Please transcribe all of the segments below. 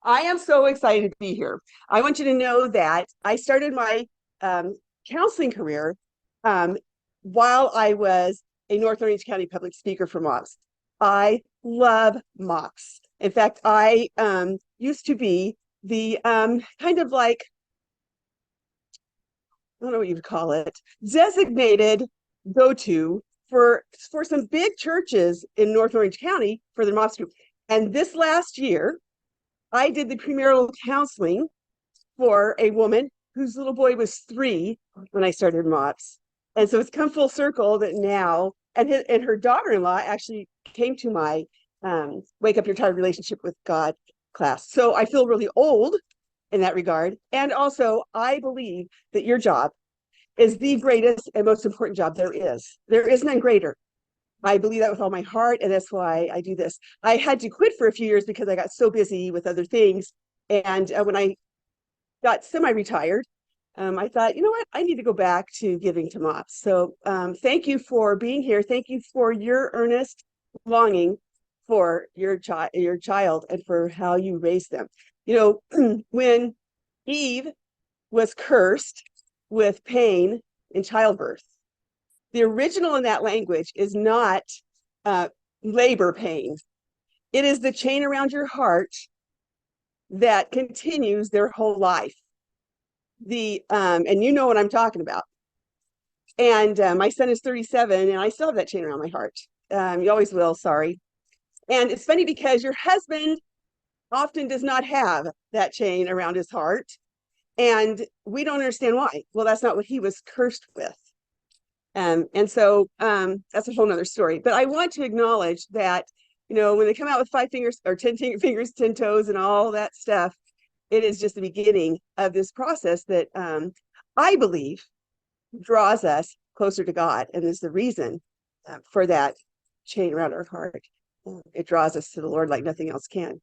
I am so excited to be here. I want you to know that I started my counseling career um, while I was a North Orange County public speaker for MOPS. I love MOPS. In fact, I used to be the kind of like, I don't know what you'd call it, designated go-to for some big churches in North Orange County for the MOPS group. And this last year, I did the premarital counseling for a woman whose little boy was 3 when I started MOPS. And so it's come full circle that now, and her daughter-in-law actually came to my Wake Up Your Tired Relationship with God class. So I feel really old in that regard. And also, I believe that your job is the greatest and most important job there is. There is none greater. I believe that with all my heart, and that's why I do this. I had to quit for a few years because I got so busy with other things. And when I got semi-retired, I thought, you know what, I need to go back to giving to MOPS. So thank you for being here. Thank you for your earnest longing for your child and for how you raise them. You know, when Eve was cursed with pain in childbirth, the original in that language is not uh, labor pain. It is the chain around your heart that continues their whole life. And you know what I'm talking about. And my son is 37, and I still have that chain around my heart. You always will, sorry. And it's funny because your husband often does not have that chain around his heart, and we don't understand why. Well, that's not what he was cursed with. And so that's a whole nother story. But I want to acknowledge that, you know, when they come out with 5 fingers or 10 fingers, 10 toes, and all that stuff, it is just the beginning of this process that I believe draws us closer to God, and is the reason for that chain around our heart. It draws us to the Lord like nothing else can.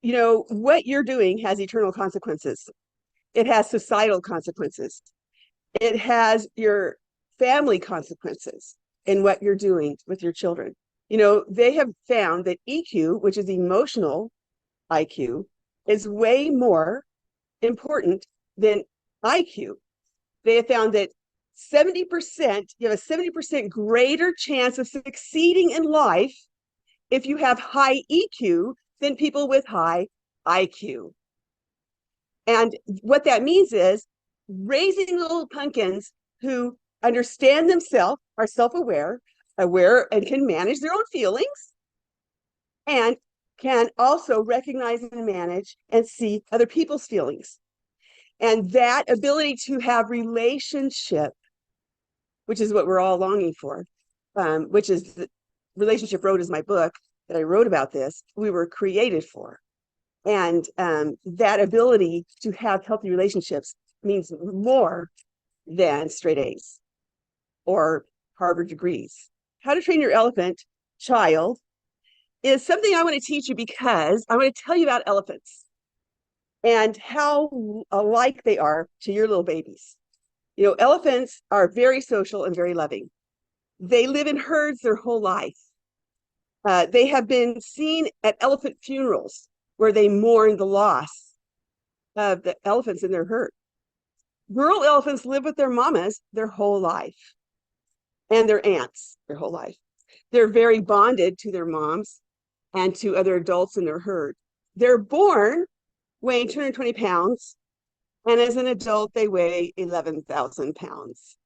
You know, what you're doing has eternal consequences. It has societal consequences. It has your family consequences in what you're doing with your children. You know, they have found that EQ, which is emotional IQ, is way more important than IQ. They have found that 70%, you have a 70% greater chance of succeeding in life if you have high EQ than people with high IQ. And what that means is raising little pumpkins who understand themselves, are self-aware, aware, and can manage their own feelings, and can also recognize and manage and see other people's feelings. And that ability to have relationship, which is what we're all longing for, which is the Relationship Road is my book that I wrote about this, we were created for. And that ability to have healthy relationships means more than straight A's or Harvard degrees. How to Train Your Elephant Child is something I want to teach you because I want to tell you about elephants and how alike they are to your little babies. You know, elephants are very social and very loving. They live in herds their whole life. They have been seen at elephant funerals where they mourn the loss of the elephants in their herd. Rural elephants live with their mamas their whole life and their aunts their whole life. They're very bonded to their moms and to other adults in their herd. They're born weighing 220 pounds, and as an adult, they weigh 11,000 pounds.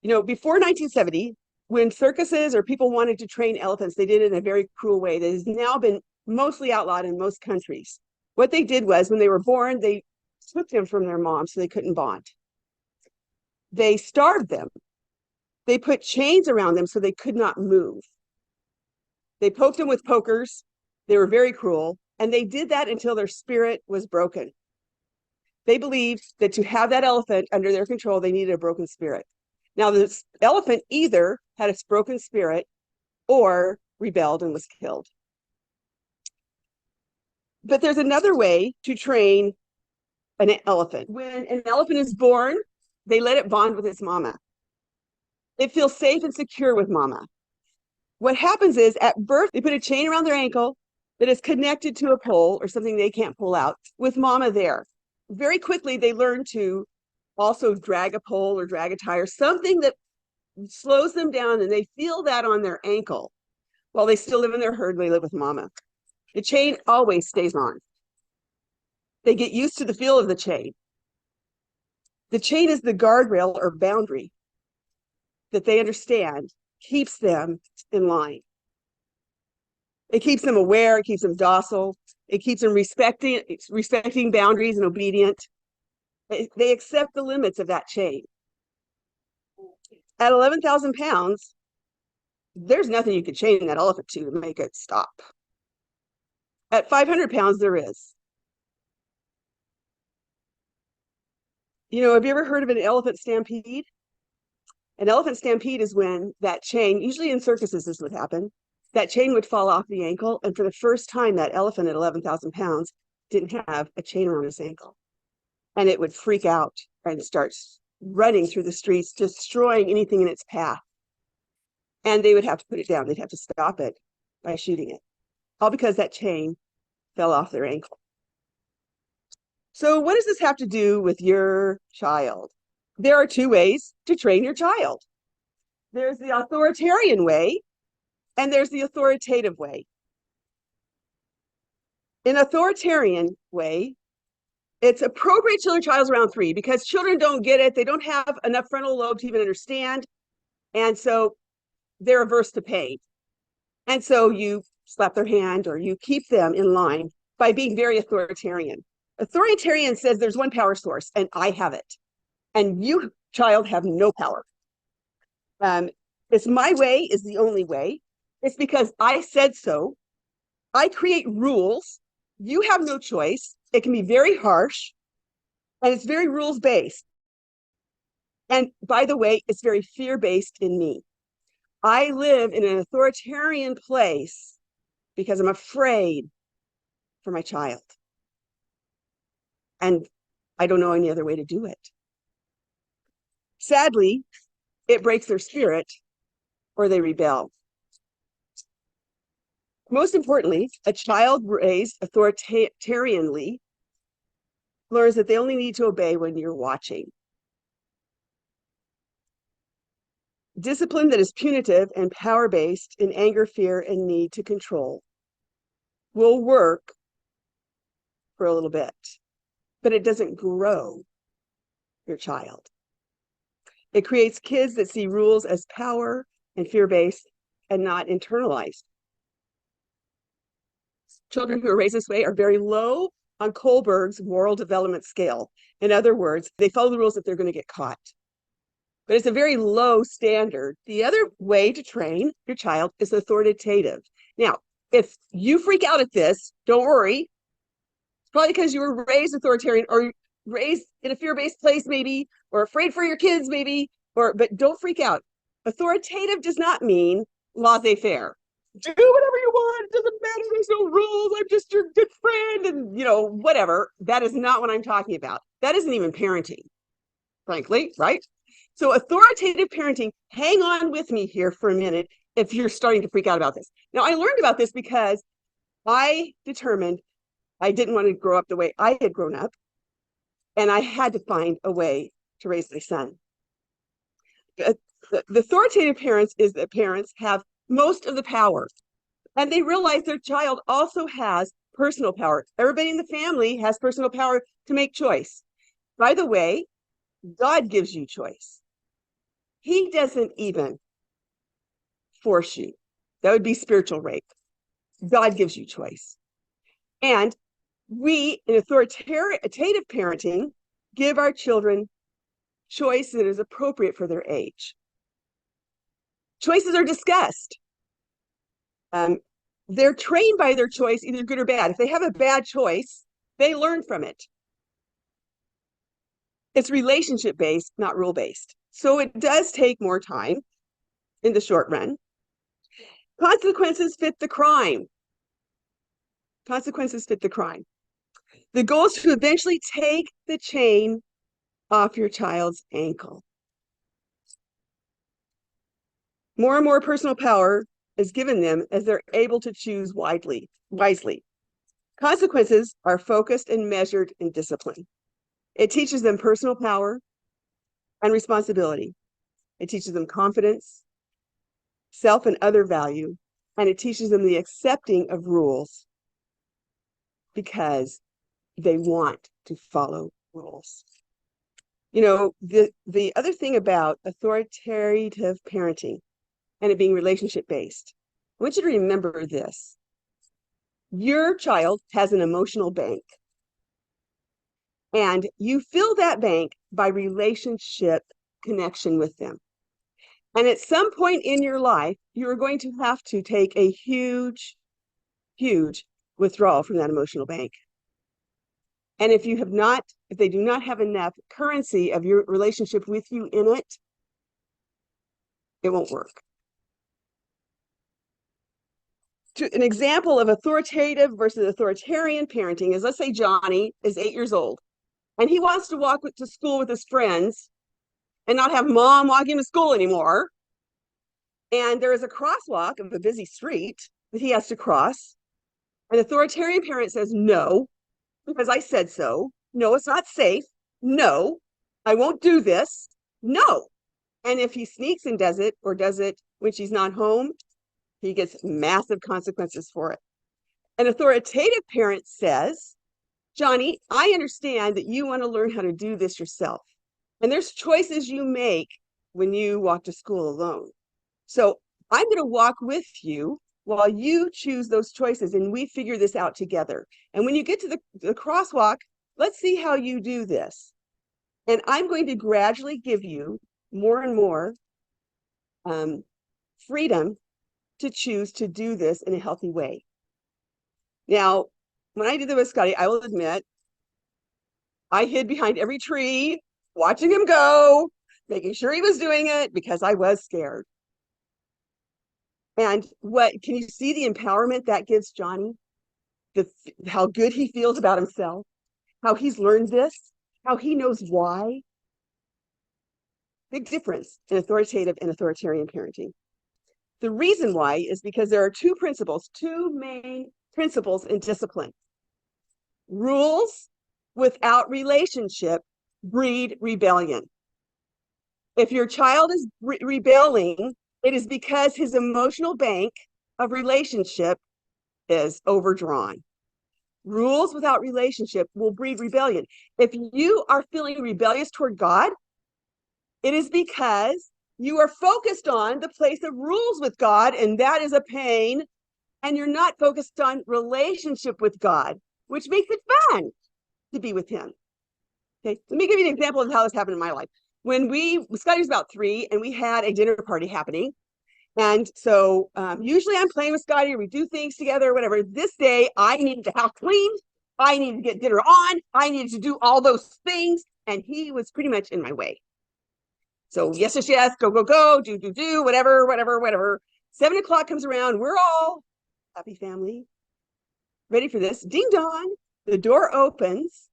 You know, before 1970, when circuses or people wanted to train elephants, they did it in a very cruel way that has now been mostly outlawed in most countries. What they did was when they were born, they took them from their mom so they couldn't bond. They starved them. They put chains around them so they could not move. They poked them with pokers. They were very cruel. And they did that until their spirit was broken. They believed that to have that elephant under their control, they needed a broken spirit. Now, this elephant either had a broken spirit or rebelled and was killed. But there's another way to train an elephant. When an elephant is born, they let it bond with its mama. It feels safe and secure with mama. What happens is at birth, they put a chain around their ankle that is connected to a pole or something they can't pull out with mama there. Very quickly, they learn to also drag a pole or drag a tire, something that slows them down, and they feel that on their ankle while they still live in their herd. They live with mama. The chain always stays on. They get used to the feel of the chain. The chain is the guardrail or boundary that they understand keeps them in line. It keeps them aware, it keeps them docile, it keeps them respecting boundaries and obedient. They accept the limits of that chain. At 11,000 pounds, there's nothing you could chain that elephant to make it stop. At 500 pounds, there is. You know, have you ever heard of an elephant stampede? An elephant stampede is when that chain, usually in circuses this would happen, that chain would fall off the ankle, and for the first time, that elephant at 11,000 pounds didn't have a chain around his ankle. And it would freak out and start running through the streets, destroying anything in its path. And they would have to put it down. They'd have to stop it by shooting it, all because that chain fell off their ankle. So what does this have to do with your child? There are two ways to train your child. There's the authoritarian way, and there's the authoritative way. In authoritarian way, it's appropriate till your child's around 3, because children don't get it. They don't have enough frontal lobe to even understand. And so they're averse to pain. And so you slap their hand or you keep them in line by being very authoritarian. Authoritarian says there's one power source and I have it. And you, child, have no power. It's my way is the only way. It's because I said so. I create rules. You have no choice. It can be very harsh, and it's very rules-based. And by the way, it's very fear-based in me. I live in an authoritarian place because I'm afraid for my child. And I don't know any other way to do it. Sadly, it breaks their spirit or they rebel. Most importantly, a child raised authoritarianly learns that they only need to obey when you're watching. Discipline that is punitive and power-based in anger, fear, and need to control will work for a little bit, but it doesn't grow your child. It creates kids that see rules as power and fear-based and not internalized. Children who are raised this way are very low on Kohlberg's moral development scale. In other words, they follow the rules if they're going to get caught. But it's a very low standard. The other way to train your child is authoritative. Now, if you freak out at this, don't worry. It's probably because you were raised authoritarian or raised in a fear-based place maybe, or afraid for your kids maybe, but don't freak out. Authoritative does not mean laissez-faire. Do whatever you want. It doesn't matter. There's no rules. I'm just your good friend and, whatever. That is not what I'm talking about. That isn't even parenting, frankly, right? So authoritative parenting, hang on with me here for a minute if you're starting to freak out about this. Now, I learned about this because I determined I didn't want to grow up the way I had grown up, and I had to find a way to raise my son. The authoritative parents is that parents have most of the power, and they realize their child also has personal power. Everybody in the family has personal power to make choice. By the way, God gives you choice. He doesn't even force you. That would be spiritual rape. God gives you choice. And we, in authoritative parenting, give our children choice that is appropriate for their age. Choices are discussed. They're trained by their choice, either good or bad. If they have a bad choice, they learn from it. It's relationship-based, not rule-based. So it does take more time in the short run. Consequences fit the crime. Consequences fit the crime. The goal is to eventually take the chain off your child's ankle. More and more personal power is given them as they're able to choose wisely. Consequences are focused and measured in discipline. It teaches them personal power and responsibility. It teaches them confidence, self and other value, and it teaches them the accepting of rules because they want to follow rules. You know, the other thing about authoritative parenting and it being relationship based, I want you to remember this. Your child has an emotional bank, and you fill that bank by relationship connection with them. And at some point in your life, you're going to have to take a huge, huge withdrawal from that emotional bank. And if they do not have enough currency of your relationship with you in it, it won't work. An example of authoritative versus authoritarian parenting is, let's say Johnny is 8 years old and he wants to walk to school with his friends and not have mom walk him to school anymore. And there is a crosswalk of a busy street that he has to cross. An authoritarian parent says, no, because I said so. No, it's not safe. No, I won't do this. No. And if he sneaks and does it, or does it when she's not home, he gets massive consequences for it. An authoritative parent says, Johnny, I understand that you want to learn how to do this yourself. And there's choices you make when you walk to school alone. So I'm going to walk with you while you choose those choices and we figure this out together. And when you get to the crosswalk, let's see how you do this. And I'm going to gradually give you more and more freedom to choose to do this in a healthy way. Now, when I did this with Scotty, I will admit, I hid behind every tree, watching him go, making sure he was doing it because I was scared. And can you see the empowerment that gives Johnny? How good he feels about himself, how he's learned this, how he knows why. Big difference in authoritative and authoritarian parenting. The reason why is because there are two main principles in discipline. Rules without relationship breed rebellion. If your child is rebelling, it is because his emotional bank of relationship is overdrawn. Rules without relationship will breed rebellion. If you are feeling rebellious toward God, it is because you are focused on the place of rules with God, and that is a pain, and you're not focused on relationship with God, which makes it fun to be with him. Okay, let me give you an example of how this happened in my life. When Scotty was about 3, and we had a dinner party happening. And so usually I'm playing with Scotty, or we do things together, or whatever. This day, I needed the house cleaned. I needed to get dinner on. I needed to do all those things. And he was pretty much in my way. So yes, go, do, whatever. 7 o'clock comes around. We're all happy family, ready for this. Ding dong. The door opens.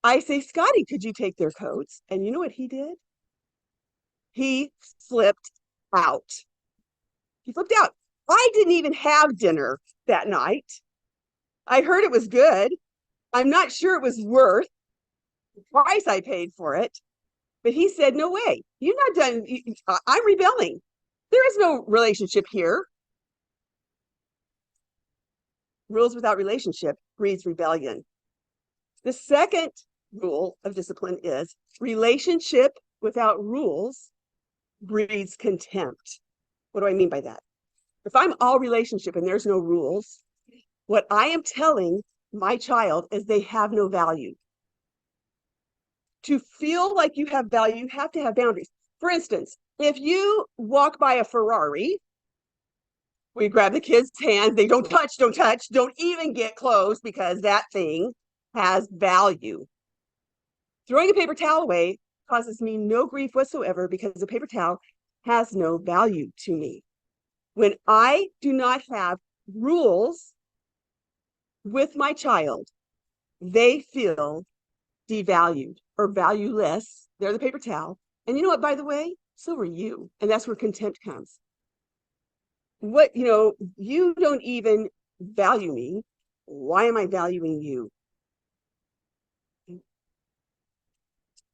I say, Scotty, could you take their coats? And you know what he did? He flipped out. He flipped out. I didn't even have dinner that night. I heard it was good. I'm not sure it was worth the price I paid for it. But he said, no way. You're not done. I'm rebelling. There is no relationship here. Rules without relationship breeds rebellion. The second rule of discipline is relationship without rules breeds contempt. What do I mean by that? If I'm all relationship and there's no rules, what I am telling my child is they have no value. To feel like you have value, you have to have boundaries. For instance, if you walk by a Ferrari, we grab the kids' hands, they don't touch, don't even get close because that thing has value. Throwing a paper towel away causes me no grief whatsoever because the paper towel has no value to me. When I do not have rules with my child, they feel devalued or valueless. They're the paper towel. And you know what, by the way, so are you. And that's where contempt comes. what, you don't even value me. Why am I valuing you?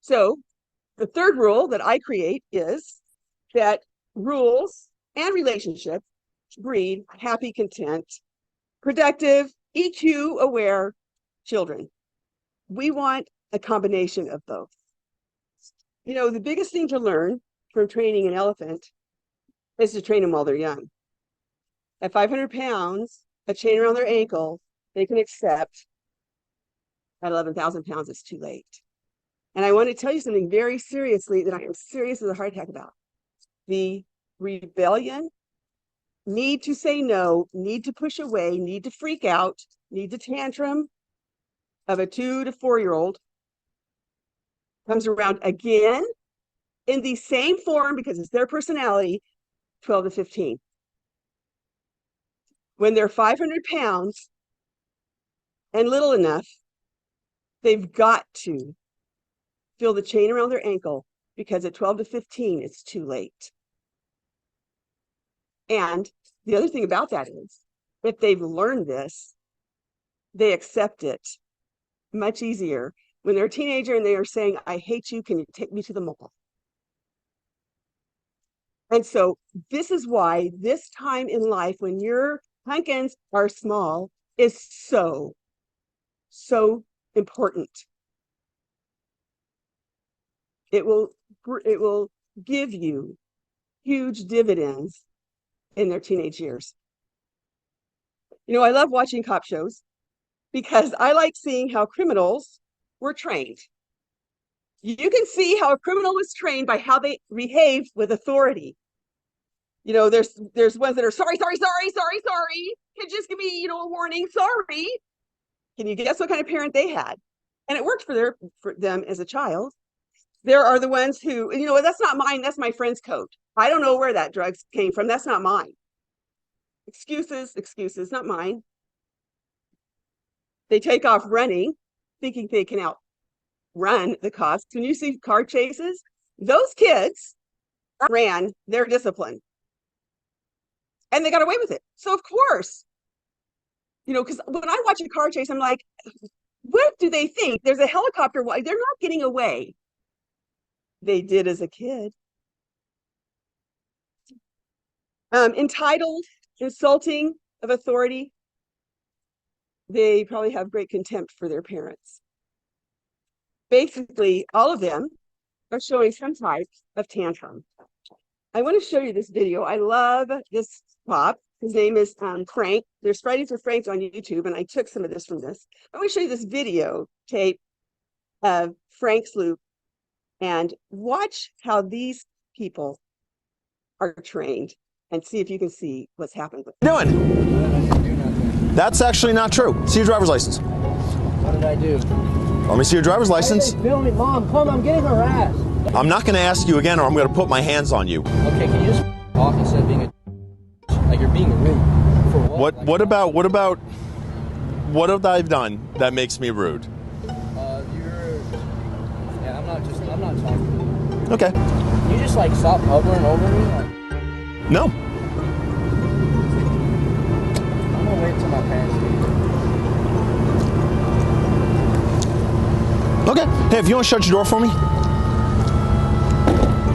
So the third rule that I create is that rules and relationships breed happy, content, productive, EQ aware children. We want a combination of both. The biggest thing to learn from training an elephant is to train them while they're young. At 500 pounds, a chain around their ankle, they can accept. At 11,000 pounds, it's too late. And I want to tell you something very seriously that I am serious as a heart attack about. The rebellion, need to say no, need to push away, need to freak out, need to tantrum of a 2 to 4-year-old comes around again in the same form because it's their personality, 12 to 15. When they're 500 pounds and little enough, they've got to feel the chain around their ankle because at 12 to 15, it's too late. And the other thing about that is, if they've learned this, they accept it much easier. When they're a teenager and they are saying, I hate you, can you take me to the mall? And so this is why this time in life, when your pumpkins are small, is so, so important. It will give you huge dividends in their teenage years. I love watching cop shows because I like seeing how criminals were trained. You can see how a criminal was trained by how they behave with authority. There's ones that are sorry. Can you just give me, a warning? Sorry. Can you guess what kind of parent they had? And it worked for them as a child. There are the ones who, that's not mine. That's my friend's coat. I don't know where that drug came from. That's not mine. Excuses, not mine. They take off running, thinking they can outrun the cops. When you see car chases, those kids ran their discipline. And they got away with it. So of course, because when I watch a car chase, I'm like, what do they think? There's a helicopter. They're not getting away. They did as a kid. Entitled, insulting of authority. They probably have great contempt for their parents. Basically, all of them are showing some type of tantrum. I want to show you this video. I love this pop. His name is Frank. There's Fridays with Franks on YouTube, and I took some of this from this. I want to show you this video tape of Frank's loop and watch how these people are trained and see if you can see what's happened with them. Doing? That's actually not true. See your driver's license. What did I do? Let me see your driver's license. Film me, Mom. Come, I'm getting harassed. I'm not going to ask you again, or I'm going to put my hands on you. Okay, can you just off instead of being like you're being rude? For what? What have I done that makes me rude? I'm not talking to you. Okay. Can you just stop hovering over me? No. I'm gonna wait till my parents leave. Okay. Hey, if you want to shut your door for me.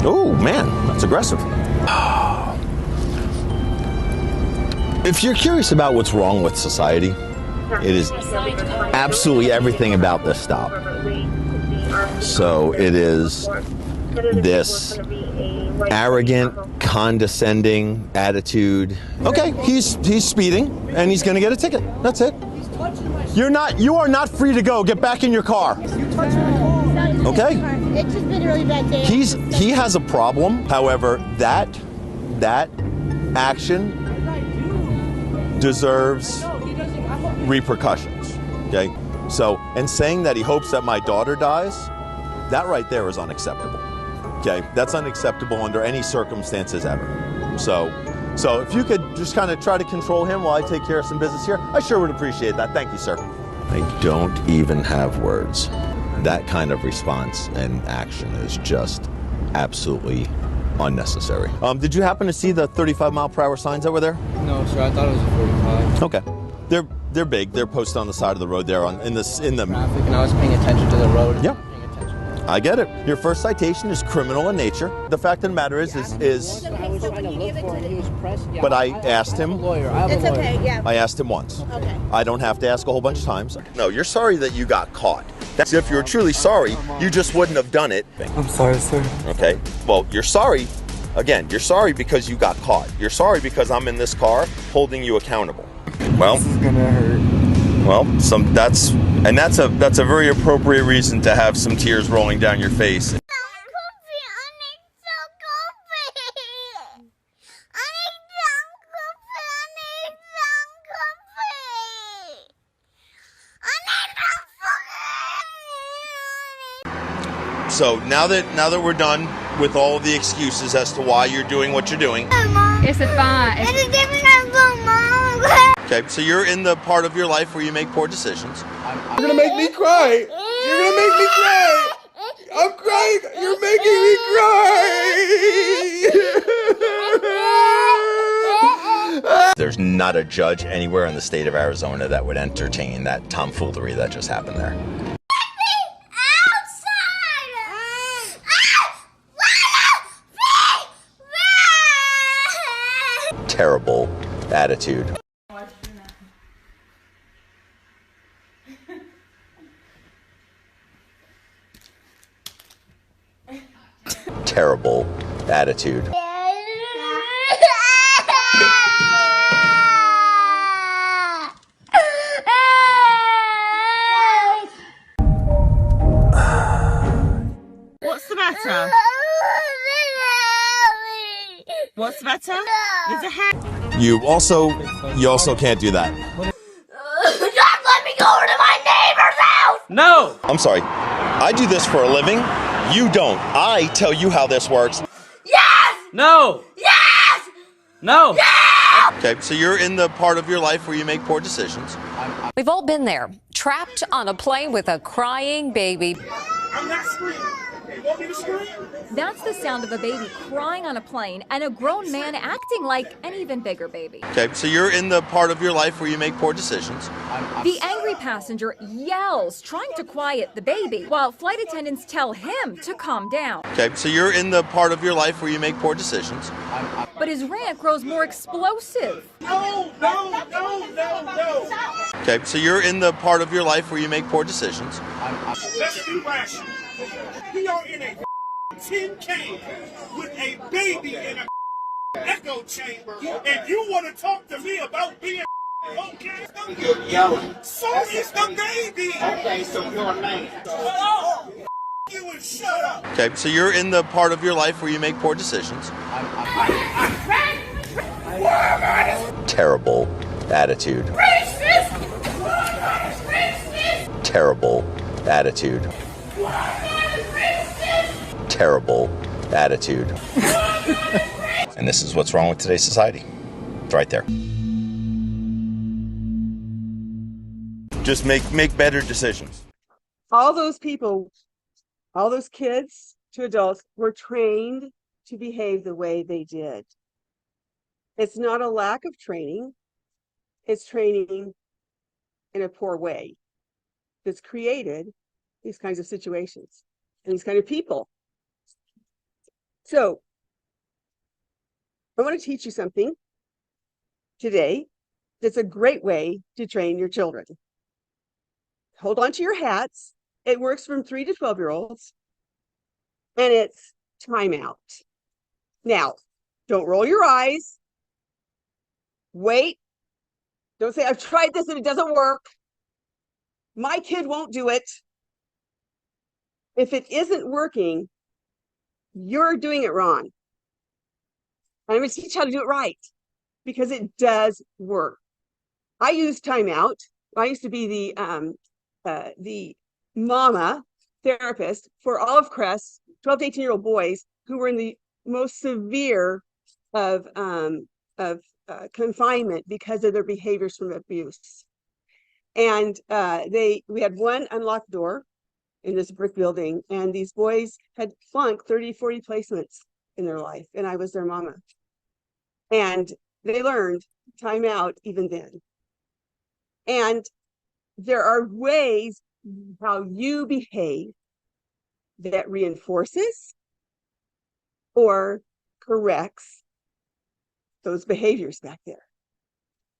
Oh, man, that's aggressive. If you're curious about what's wrong with society, it is absolutely everything about this stop. So it is this arrogant, condescending attitude. Okay, he's speeding and he's going to get a ticket. That's it. You are not free to go. Get back in your car. Okay? It's just been a really bad day. He has a problem. However, that action deserves repercussions. Okay? So, and saying that he hopes that my daughter dies, that right there is unacceptable. Okay? That's unacceptable under any circumstances ever. So if you could just kind of try to control him while I take care of some business here, I sure would appreciate that. Thank you, sir. I don't even have words. That kind of response and action is just absolutely unnecessary. Did you happen to see the 35-mile-per-hour signs that were there? No, sir. I thought it was a 45. Okay. They're big. They're posted on the side of the road there in the Traffic, and I was paying attention to the road. Yep. Paying attention. I get it. Your first citation is criminal in nature. The fact of the matter is. I was trying to look for him. He was pressed. Yeah, But I asked him. I'm a lawyer. I have It's a lawyer. okay, yeah. I asked him once. Okay. I don't have to ask a whole bunch of times. No, you're sorry that you got caught. That's if you're truly sorry, you just wouldn't have done it. I'm sorry, sir. Okay. Well, you're sorry. Again, you're sorry because you got caught. You're sorry because I'm in this car holding you accountable. Well, This is gonna hurt. well, that's a very appropriate reason to have some tears rolling down your face. So now that we're done with all of the excuses as to why you're doing what you're doing. It's a fine. Okay, so you're in the part of your life where you make poor decisions. You're gonna make me cry. You're gonna make me cry. I'm crying. You're making me cry. There's not a judge anywhere in the state of Arizona that would entertain that tomfoolery that just happened there. Terrible attitude. Terrible attitude. What's the matter? What's the matter? There's a hat. You also can't do that. Just let me go to my neighbor's house! No! I'm sorry. I do this for a living. You don't. I tell you how this works. Yes! No! Yes! No! Okay, so you're in the part of your life where you make poor decisions. We've all been there, trapped on a plane with a crying baby. I'm not screaming. You want me to scream? That's the sound of a baby crying on a plane and a grown man acting like an even bigger baby. Okay, so you're in the part of your life where you make poor decisions. The angry passenger yells, trying to quiet the baby, while flight attendants tell him to calm down. Okay, so you're in the part of your life where you make poor decisions. But his rant grows more explosive. No. Okay, so you're in the part of your life where you make poor decisions. Let's be rational. We are in a tin can with a baby in a echo chamber, and you want to talk to me about being okay? You're yelling. So is the baby. Okay, so you're a man. You and shut up. Okay, so you're in the part of your life where you make poor decisions. Terrible attitude. Terrible attitude. Terrible attitude. And this is what's wrong with today's society. It's right there. Just make better decisions. All those people, all those kids to adults were trained to behave the way they did. It's not a lack of training. It's training in a poor way that's created these kinds of situations and these kind of people. So I want to teach you something today that's a great way to train your children. Hold on to your hats. It works from 3 to 12-year-olds, and it's timeout. Now, don't roll your eyes. Wait. Don't say, I've tried this and it doesn't work. My kid won't do it. If it isn't working, you're doing it wrong. I'm going to teach you how to do it right because it does work. I use timeout. I used to be the mama therapist for all of Crest's 12 to 18-year-old boys who were in the most severe of confinement because of their behaviors from abuse. And we had one unlocked door in this brick building, and these boys had flunked 30, 40 placements in their life, and I was their mama. And they learned time out even then. And there are ways how you behave that reinforces or corrects those behaviors back there.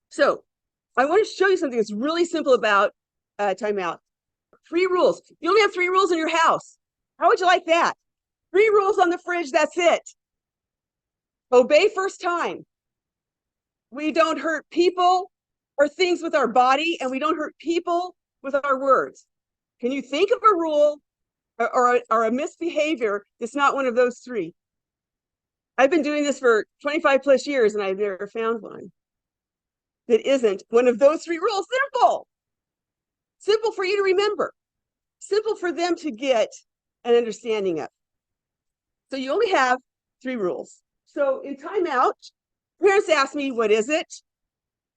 So I want to show you something that's really simple about timeout. 3 rules. You only have 3 rules in your house. How would you like that? 3 rules on the fridge, that's it. Obey first time. We don't hurt people or things with our body, and we don't hurt people with our words. Can you think of a rule or a misbehavior that's not one of those 3? I've been doing this for 25 plus years, and I've never found one that isn't one of those 3 rules. Simple. Simple for you to remember. Simple for them to get an understanding of. So you only have 3 rules. So in timeout, parents ask me, what is it?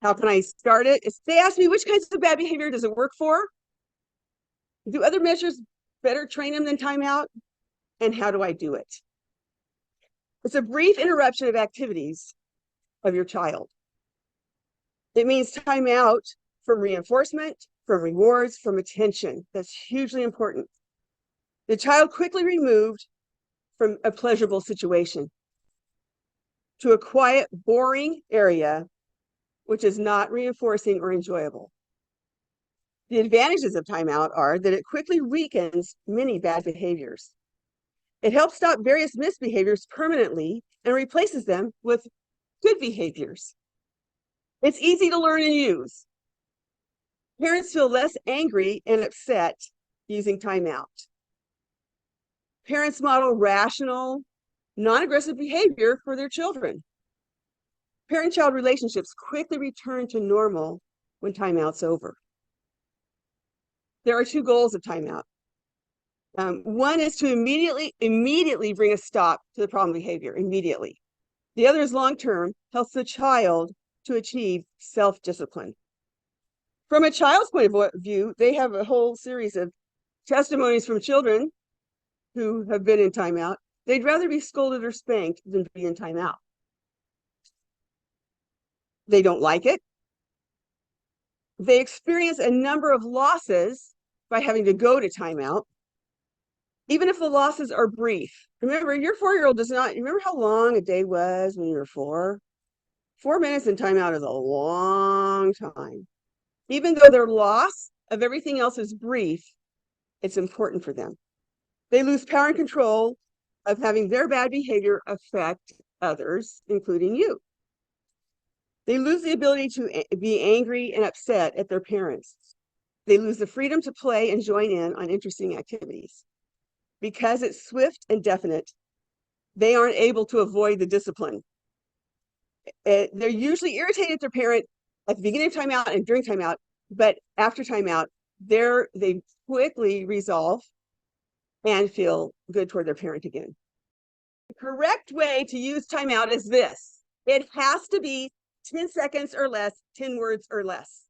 How can I start it? They ask me, which kinds of bad behavior does it work for? Do other measures better train them than timeout? And how do I do it? It's a brief interruption of activities of your child. It means timeout from reinforcement, from rewards, from attention. That's hugely important. The child quickly removed from a pleasurable situation to a quiet, boring area, which is not reinforcing or enjoyable. The advantages of timeout are that it quickly weakens many bad behaviors. It helps stop various misbehaviors permanently and replaces them with good behaviors. It's easy to learn and use. Parents feel less angry and upset using timeout. Parents model rational, non-aggressive behavior for their children. Parent-child relationships quickly return to normal when timeout's over. There are 2 goals of timeout. One is to immediately bring a stop to the problem behavior, immediately. The other is long-term, helps the child to achieve self-discipline. From a child's point of view, they have a whole series of testimonies from children who have been in timeout. They'd rather be scolded or spanked than be in timeout. They don't like it. They experience a number of losses by having to go to timeout, even if the losses are brief. Remember, your 4-year-old does not, remember how long a day was when you were 4? 4 minutes in timeout is a long time. Even though their loss of everything else is brief, it's important for them. They lose power and control of having their bad behavior affect others, including you. They lose the ability to be angry and upset at their parents. They lose the freedom to play and join in on interesting activities. Because it's swift and definite, they aren't able to avoid the discipline. They're usually irritated at their parent at the beginning of timeout and during timeout, but after timeout, they quickly resolve and feel good toward their parent again. The correct way to use timeout is this. It has to be 10 seconds or less, 10 words or less.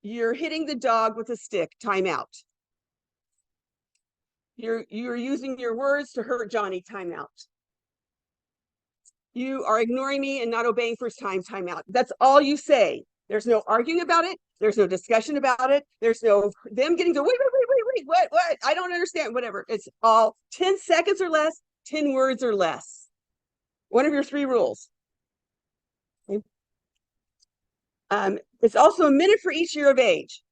You're hitting the dog with a stick, timeout. You're using your words to hurt Johnny, timeout. You are ignoring me and not obeying first time, timeout. That's all you say. There's no arguing about it. There's no discussion about it. There's no them getting to wait, what? I don't understand, whatever. It's all 10 seconds or less, 10 words or less. One of your 3 rules. Okay. It's also a minute for each year of age.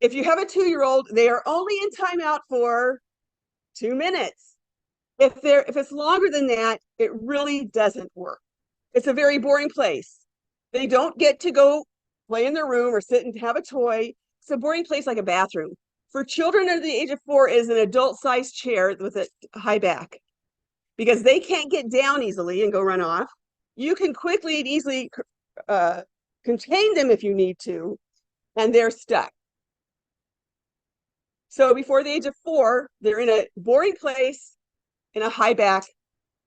If you have a 2-year-old, they are only in timeout for 2 minutes. If it's longer than that, it really doesn't work. It's a very boring place. They don't get to go play in their room or sit and have a toy. It's a boring place like a bathroom. For children under the age of 4 is an adult-sized chair with a high back. Because they can't get down easily and go run off. You can quickly and easily contain them if you need to, and they're stuck. So before the age of 4, they're in a boring place in a high back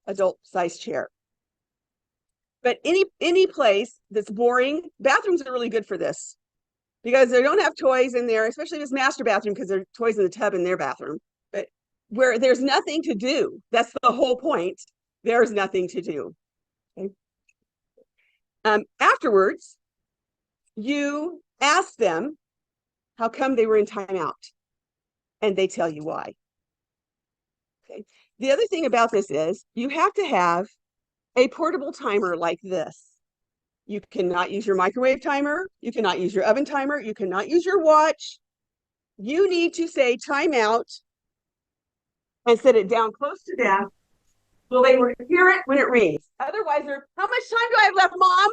adult-sized chair. But any place that's boring, bathrooms are really good for this because they don't have toys in there, especially this master bathroom because there are toys in the tub in their bathroom. But where there's nothing to do. That's the whole point. There's nothing to do. Okay. Afterwards, you ask them how come they were in timeout, and they tell you why. Okay. The other thing about this is you have to have a portable timer like this. You cannot use your microwave timer. You cannot use your oven timer. You cannot use your watch. You need to say timeout and set it down close to them. Will they hear it when it rings? Otherwise, how much time do I have left, Mom?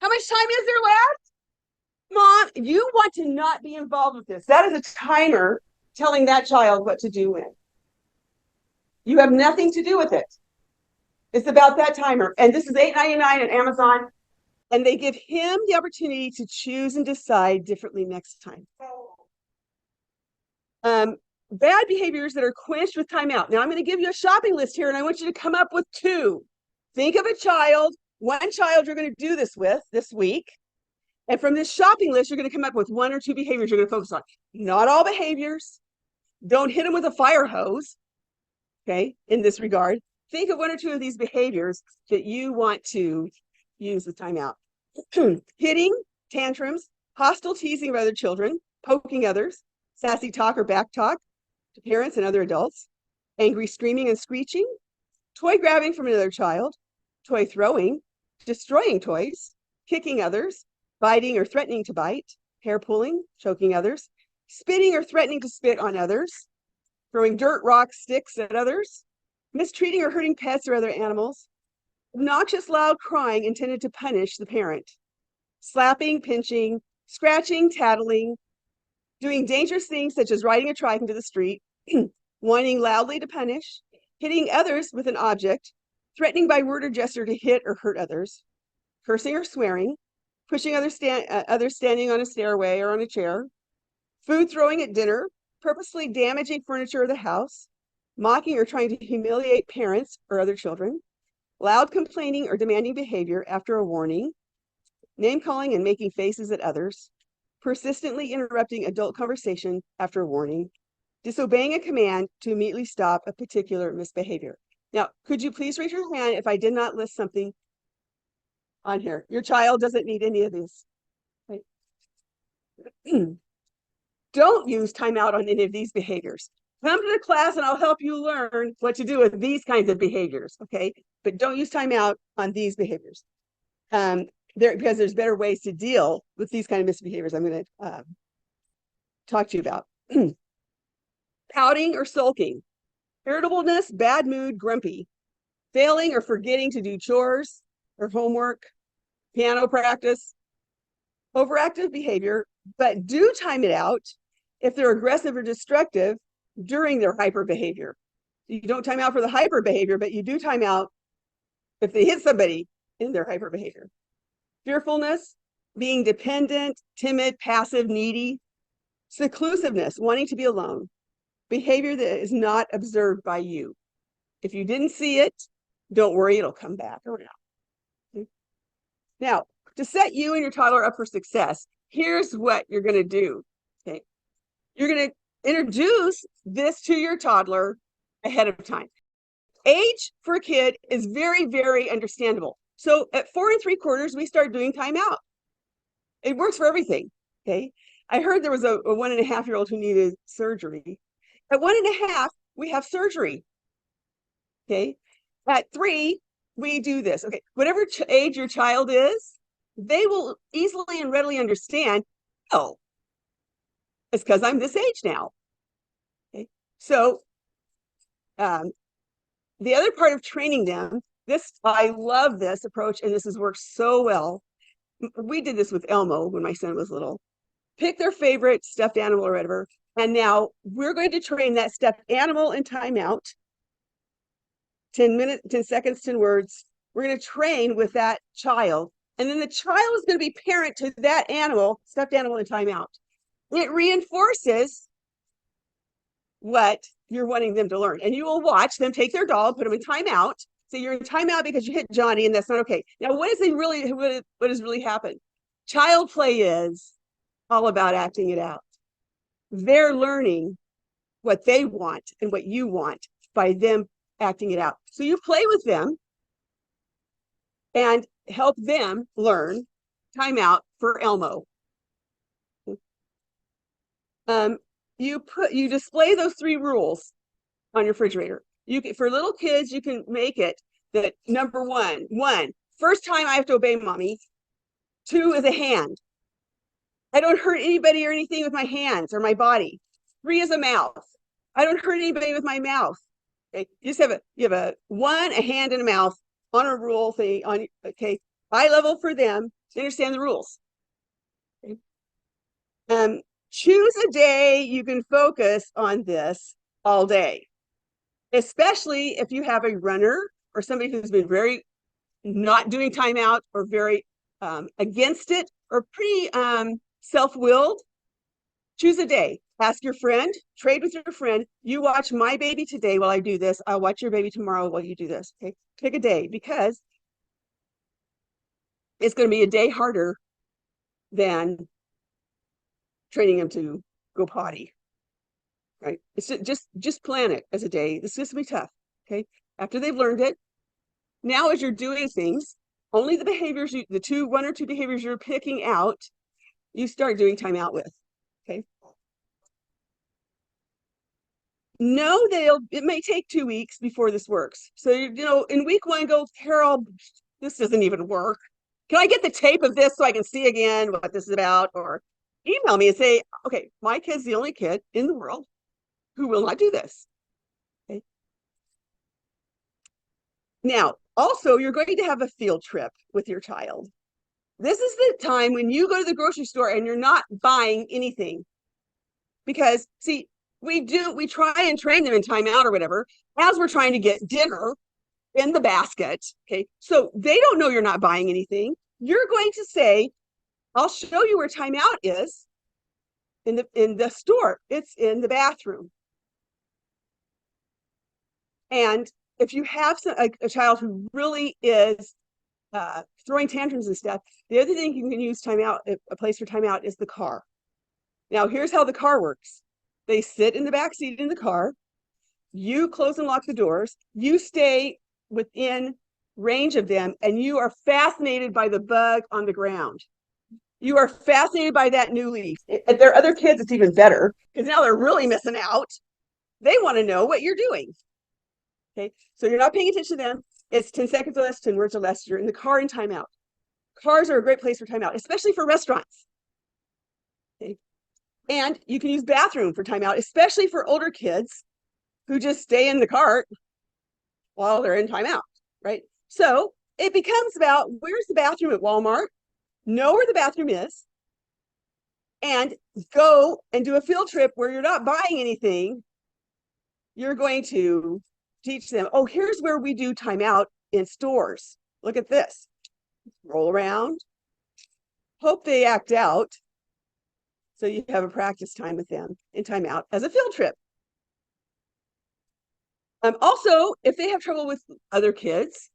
How much time is there left? Mom, you want to not be involved with this. That is a timer telling that child what to do with. You have nothing to do with it. It's about that timer. And this is $8.99 at Amazon. And they give him the opportunity to choose and decide differently next time. Bad behaviors that are quenched with timeout. Now I'm going to give you a shopping list here, and I want you to come up with 2. Think of a child, one child you're going to do this with this week. And from this shopping list, you're going to come up with 1 or 2 behaviors you're going to focus on. Not all behaviors. Don't hit them with a fire hose. Okay, in this regard, think of 1 or 2 of these behaviors that you want to use with timeout. Hitting, tantrums, hostile teasing of other children, poking others, sassy talk or back talk to parents and other adults, angry screaming and screeching, toy grabbing from another child, toy throwing, destroying toys, kicking others, biting or threatening to bite, hair pulling, choking others, spitting or threatening to spit on others, throwing dirt, rocks, sticks at others, mistreating or hurting pets or other animals, obnoxious loud crying intended to punish the parent, slapping, pinching, scratching, tattling, doing dangerous things such as riding a trike into the street, whining loudly to punish, hitting others with an object, threatening by word or gesture to hit or hurt others, cursing or swearing, pushing others standing on a stairway or on a chair, food throwing at dinner, purposely damaging furniture of the house, mocking or trying to humiliate parents or other children, loud complaining or demanding behavior after a warning, name calling and making faces at others, persistently interrupting adult conversation after a warning, disobeying a command to immediately stop a particular misbehavior. Now, could you please raise your hand if I did not list something on here? Your child doesn't need any of these. Right? Don't use timeout on any of these behaviors. Come to the class and I'll help you learn what to do with these kinds of behaviors, okay? But don't use timeout on these behaviors. Because there's better ways to deal with these kind of misbehaviors I'm going to talk to you about. Pouting or sulking, irritableness, bad mood, grumpy, failing or forgetting to do chores or homework, piano practice, overactive behavior, but do time it out if they're aggressive or destructive during their hyper behavior. You don't time out for the hyper behavior, but you do time out if they hit somebody in their hyper behavior. Fearfulness, being dependent, timid, passive, needy, seclusiveness, wanting to be alone, behavior that is not observed by you. If you didn't see it, don't worry, it'll come back around. Okay? Now, to set you and your toddler up for success, here's what you're going to do. Okay, you're going to introduce this to your toddler ahead of time. Age for a kid is very, very understandable. So at 4 3/4, we start doing timeout. It works for everything. Okay. I heard there was a 1.5-year-old who needed surgery. At 1.5, we have surgery. Okay. At 3, we do this. Okay. Whatever age your child is, they will easily and readily understand, oh, it's because I'm this age now. Okay. So the other part of training them, I love this approach, and this has worked so well. We did this with Elmo when my son was little. Pick their favorite stuffed animal or whatever, and now we're going to train that stuffed animal in timeout. 10 minutes, 10 seconds, 10 words. We're going to train with that child, and then the child is going to be parent to that animal, stuffed animal in timeout. It reinforces what you're wanting them to learn, and you will watch them take their doll, put them in timeout. So you're in timeout because you hit Johnny, and that's not okay. Now, what has really happened? Child play is all about acting it out. They're learning what they want and what you want by them acting it out. So you play with them and help them learn timeout for Elmo. You display those 3 rules on your refrigerator. For little kids, you can make it that number one, first time I have to obey mommy. 2 is a hand. I don't hurt anybody or anything with my hands or my body. 3 is a mouth. I don't hurt anybody with my mouth. Okay, you have a 1, a hand, and a mouth on a rule thing. Okay, eye level for them to understand the rules. Okay. Choose a day you can focus on this all day, especially if you have a runner or somebody who's been very not doing timeout or very against it or pretty self-willed. Choose a day. Ask your friend, trade with your friend. You watch my baby today while I do this. I'll watch your baby tomorrow while you do this. Okay, pick a day because it's going to be a day harder than training them to go potty. Right? It's just plan it as a day. This is going to be tough. Okay, after they've learned it, now as you're doing things, only the behaviors, the 1 or 2 behaviors you're picking out, you start doing timeout with. Okay. Know that it may take 2 weeks before this works. So, in week 1, go, Carole, this doesn't even work. Can I get the tape of this so I can see again what this is about? Or email me and say, okay, my kid's the only kid in the world who will not do this. Okay. Now, also, you're going to have a field trip with your child. This is the time when you go to the grocery store and you're not buying anything. Because, see, we try and train them in timeout or whatever as we're trying to get dinner in the basket. Okay, so they don't know you're not buying anything. You're going to say, I'll show you where timeout is in the store. It's in the bathroom. And if you have a child who really is throwing tantrums and stuff, the other thing you can use timeout, a place for timeout, is the car. Now, here's how the car works. They sit in the back seat in the car. You close and lock the doors. You stay within range of them, and you are fascinated by the bug on the ground. You are fascinated by that new leaf. If there are other kids, it's even better because now they're really missing out. They want to know what you're doing. Okay, so you're not paying attention to them. It's 10 seconds or less, 10 words or less. You're in the car in timeout. Cars are a great place for timeout, especially for restaurants. Okay. And you can use bathroom for timeout, especially for older kids who just stay in the cart while they're in timeout, right? So it becomes about, where's the bathroom at Walmart? Know where the bathroom is and go and do a field trip where you're not buying anything. You're going to teach them, oh, here's where we do timeout in stores. Look at this. Roll around. Hope they act out. So you have a practice time with them in timeout as a field trip. Also, if they have trouble with other kids,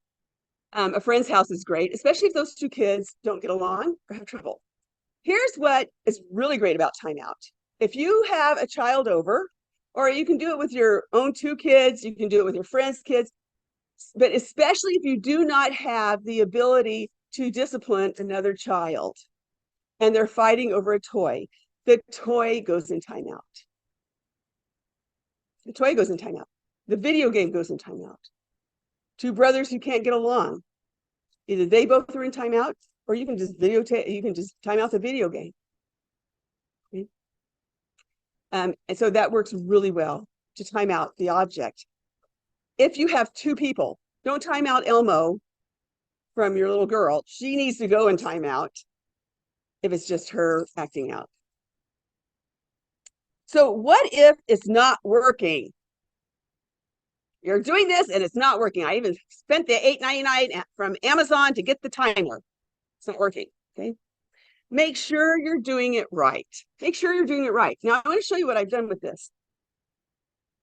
a friend's house is great, especially if those 2 kids don't get along or have trouble. Here's what is really great about timeout. If you have a child over, or you can do it with your own 2 kids, you can do it with your friends' kids, but especially if you do not have the ability to discipline another child and they're fighting over a toy, the toy goes in timeout. The toy goes in timeout. The video game goes in timeout. 2 brothers who can't get along, either they both are in timeout, or you can just time out the video game. Okay? And so that works really well to time out the object. If you have 2 people, don't time out Elmo from your little girl. She needs to go in timeout if it's just her acting out. So what if it's not working? You're doing this and it's not working. I even spent the $8.99 from Amazon to get the timer. It's not working, okay? Make sure you're doing it right. Make sure you're doing it right. Now, I want to show you what I've done with this.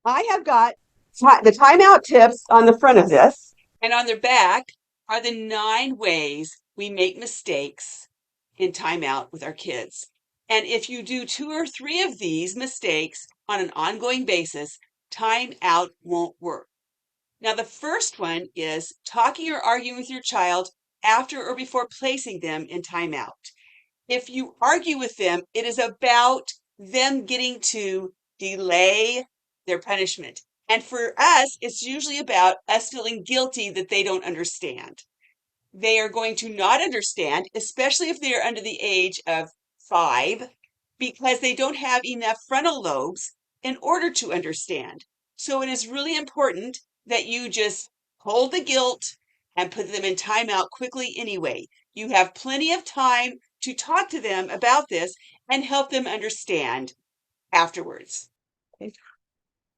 I have got the timeout tips on the front of this. And on the back are the 9 ways we make mistakes in timeout with our kids. And if you do 2 or 3 of these mistakes, on an ongoing basis, time out won't work. Now, the first one is talking or arguing with your child after or before placing them in timeout. If you argue with them, it is about them getting to delay their punishment. And for us, it's usually about us feeling guilty that they don't understand. They are going to not understand, especially if they are under the age of 5, because they don't have enough frontal lobes in order to understand. So it is really important that you just hold the guilt and put them in timeout quickly anyway. You have plenty of time to talk to them about this and help them understand afterwards. Okay.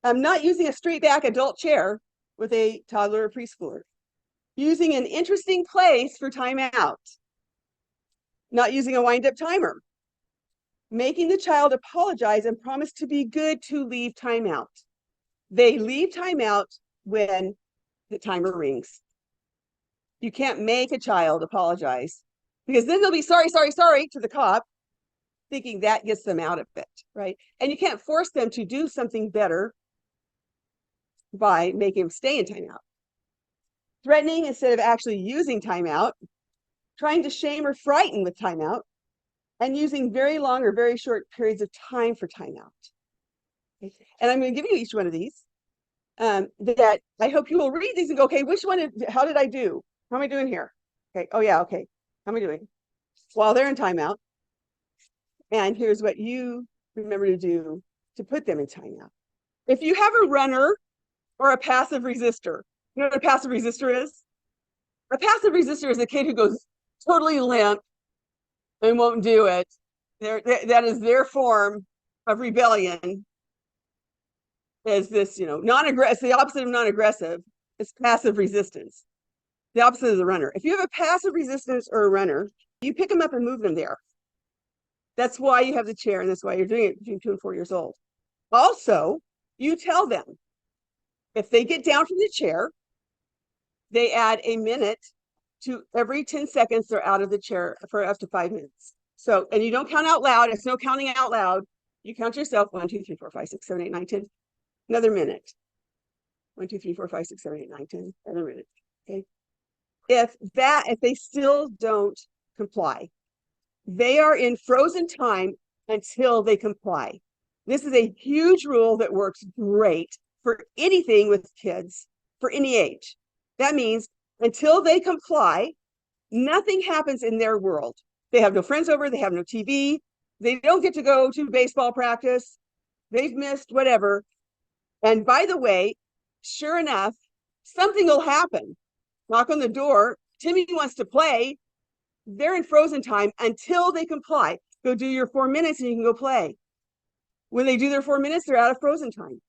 I'm not using a straight back adult chair with a toddler or preschooler. Using an interesting place for timeout. Not using a wind-up timer. Making the child apologize and promise to be good to leave timeout. They leave timeout when the timer rings. You can't make a child apologize because then they'll be sorry to the cop, thinking that gets them out of it, right? And you can't force them to do something better by making them stay in timeout. Threatening instead of actually using timeout, trying to shame or frighten with timeout, and using very long or very short periods of time for timeout. Okay. And I'm going to give you each one of these that I hope you will read these and go, okay, which one, how did I do? How am I doing here? Okay, oh yeah, okay, how am I doing? While they're in timeout. And here's what you remember to do to put them in timeout. If you have a runner or a passive resistor, you know what a passive resistor is? A passive resistor is a kid who goes totally limp and won't do it. That is their form of rebellion. Is this, non-aggressive, the opposite of non-aggressive is passive resistance. The opposite of the runner. If you have a passive resistance or a runner, you pick them up and move them there. That's why you have the chair, and that's why you're doing it between 2 and 4 years old. Also, you tell them, if they get down from the chair, they add a minute to every 10 seconds they're out of the chair for up to 5 minutes. So, and you don't count out loud. It's no counting out loud. You count yourself 1, 2, 3, 4, 5, 6, 7, 8, 9, 10. Another minute. 1, 2, 3, 4, 5, 6, 7, 8, 9, 10. Another minute. Okay. If they still don't comply, they are in frozen time until they comply. This is a huge rule that works great for anything with kids, for any age. That means until they comply, nothing happens in their world. They have no friends over, they have no TV, they don't get to go to baseball practice, they've missed whatever. And by the way, sure enough, something will happen. Knock on the door, Timmy wants to play. They're in frozen time until they comply. Go do your 4 minutes and you can go play. When they do their 4 minutes, they're out of frozen time.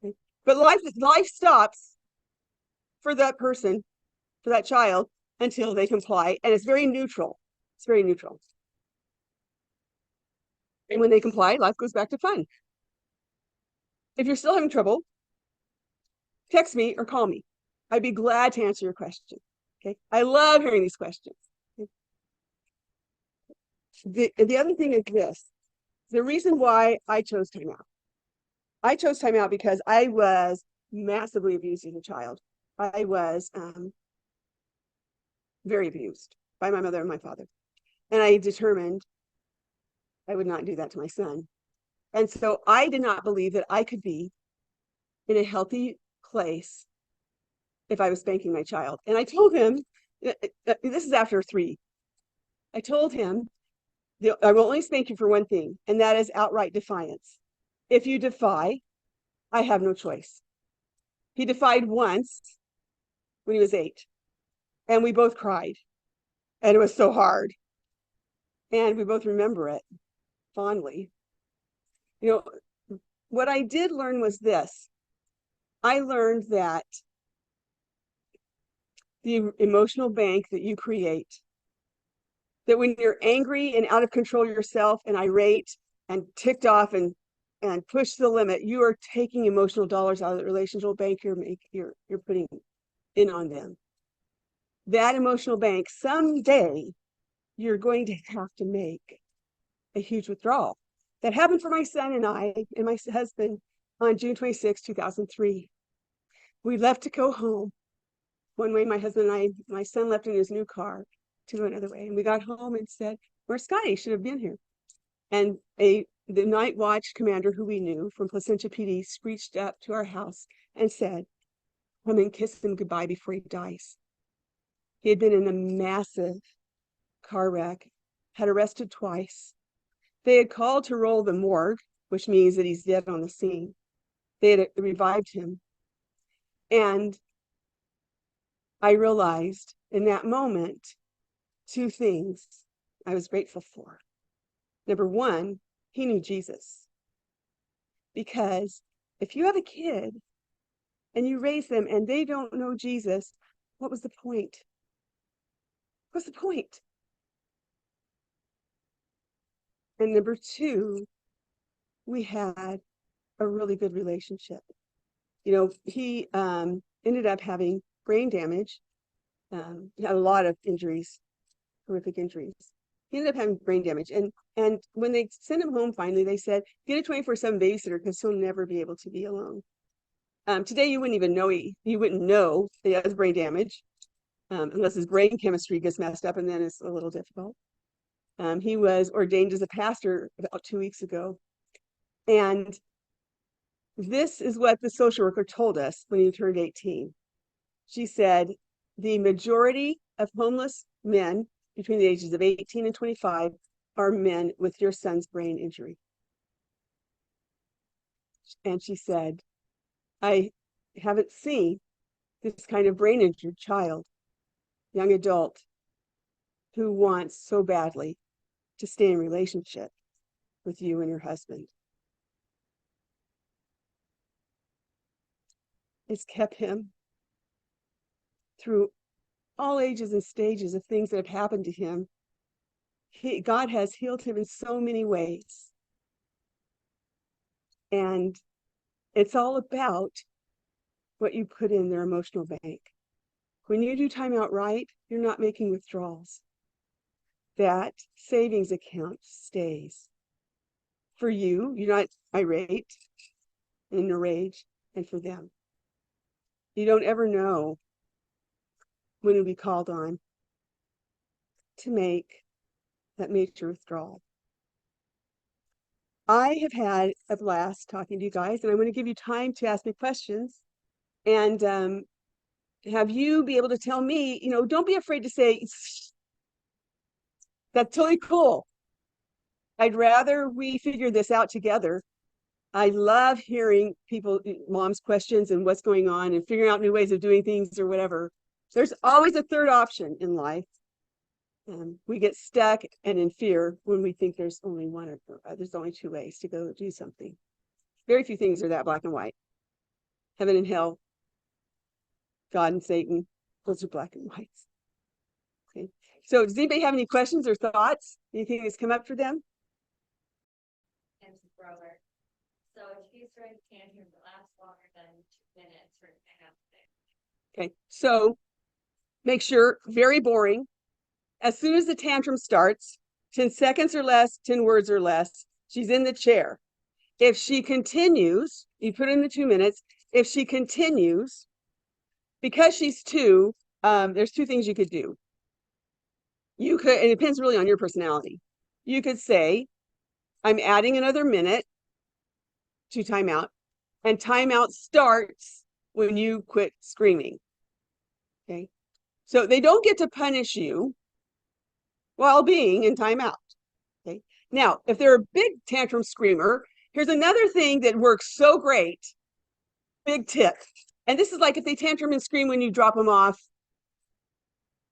Okay. But life stops for that person, for that child, until they comply. And it's very neutral. It's very neutral. And when they comply, life goes back to fun. If you're still having trouble, text me or call me. I'd be glad to answer your question. Okay. I love hearing these questions. Okay. The other thing is this. The reason why I chose timeout. I chose timeout because I was massively abused as a child. I was very abused by my mother and my father. And I determined I would not do that to my son. And so I did not believe that I could be in a healthy place if I was spanking my child. And I told him, this is after 3. I told him, I will only spank you for one thing, and that is outright defiance. If you defy, I have no choice. He defied once when he was 8, and we both cried, and it was so hard. And we both remember it fondly. What I did learn was this. I learned that the emotional bank that you create, that when you're angry and out of control yourself and irate and ticked off and push the limit, you are taking emotional dollars out of the relational bank you're putting in on them. That emotional bank, someday you're going to have to make a huge withdrawal. That happened for my son and I and my husband on June 26, 2003. We left to go home. One way, my husband and I, my son left in his new car to go another way. And we got home and said, where's Scotty? Should have been here. And the night watch commander who we knew from Placentia PD screeched up to our house and said, come and kiss him goodbye before he dies. He had been in a massive car wreck, had arrested twice. They had called to roll the morgue, which means that he's dead on the scene. They had revived him. And I realized in that moment, two things I was grateful for. Number one, he knew Jesus. Because if you have a kid and you raise them and they don't know Jesus, what was the point? What's the point? And number two, we had a really good relationship. You know, he ended up having brain damage. He had a lot of injuries, horrific injuries. He ended up having brain damage. And when they sent him home finally, they said, get a 24/7 babysitter because he'll never be able to be alone. Today, you wouldn't even know you wouldn't know he has brain damage unless his brain chemistry gets messed up, and then it's a little difficult. He was ordained as a pastor about 2 weeks ago. And this is what the social worker told us when he turned 18. She said, the majority of homeless men between the ages of 18 and 25 are men with your son's brain injury. And she said, I haven't seen this kind of brain injured child, young adult, who wants so badly to stay in relationship with you and your husband. It's kept him through all ages and stages of things that have happened to him. God has healed him in so many ways. And it's all about what you put in their emotional bank. When you do time out right, you're not making withdrawals. That savings account stays. For you, you're not irate, in a rage, and for them. You don't ever know when you'll be called on to make that major withdrawal. I have had a blast talking to you guys, and I'm going to give you time to ask me questions and have you be able to tell me, you know, don't be afraid to say, that's totally cool. I'd rather we figure this out together. I love hearing people, moms' questions and what's going on and figuring out new ways of doing things or whatever. There's always a third option in life. We get stuck and in fear when we think there's only one or there's only two ways to go do something. Very few things are that black and white. Heaven and hell, God and Satan, those are black and whites. Okay. So does anybody have any questions or thoughts? Anything that's come up for them? And brother. So if he's throwing a tantrum that lasts longer than 2 minutes, we're gonna have to. Okay, so make sure, very boring. As soon as the tantrum starts, 10 seconds or less, 10 words or less, she's in the chair. If she continues, you put in the 2 minutes. If she continues, because she's two, there's two things you could do. You could, and it depends really on your personality. You could say, I'm adding another minute to timeout, and timeout starts when you quit screaming. Okay, so they don't get to punish you while being in timeout. Okay, now if they're a big tantrum screamer, here's another thing that works so great. Big tip, and this is like if they tantrum and scream when you drop them off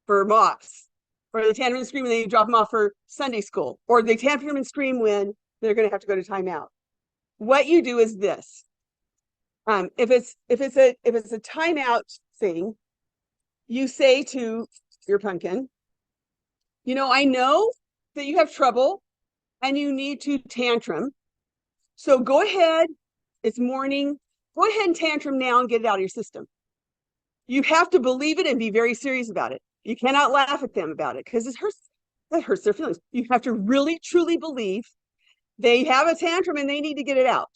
for MOPS, or they tantrum and scream when you drop them off for Sunday school, or they tantrum and scream when they're going to have to go to timeout. What you do is this. If it's a timeout thing, you say to your pumpkin, you know, I know that you have trouble and you need to tantrum. So go ahead. It's morning. Go ahead and tantrum now and get it out of your system. You have to believe it and be very serious about it. You cannot laugh at them about it because that hurts their feelings. You have to really, truly believe They have a tantrum and they need to get it out.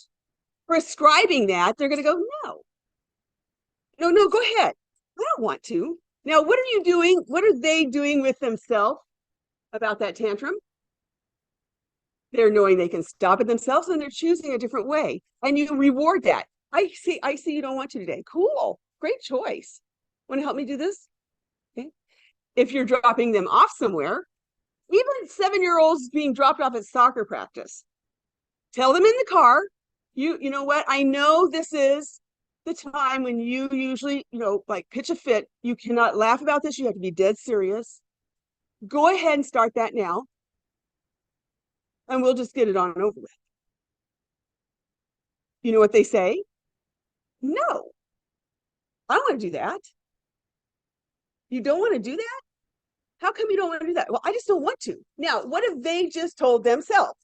Prescribing that, they're going to go, no, go ahead. I don't want to. Now, what are you doing? What are they doing with themselves about that tantrum? They're knowing they can stop it themselves and they're choosing a different way. And you reward that. I see you don't want to today. Cool. Great choice. Want to help me do this? Okay. If you're dropping them off somewhere, even 7-year-olds being dropped off at soccer practice, tell them in the car, you know what? I know this is the time when you usually, like pitch a fit. You cannot laugh about this. You have to be dead serious. Go ahead and start that now. And we'll just get it on and over with. You know what they say? No, I don't want to do that. You don't want to do that? How come you don't want to do that? Well, I just don't want to. Now, what if they just told themselves?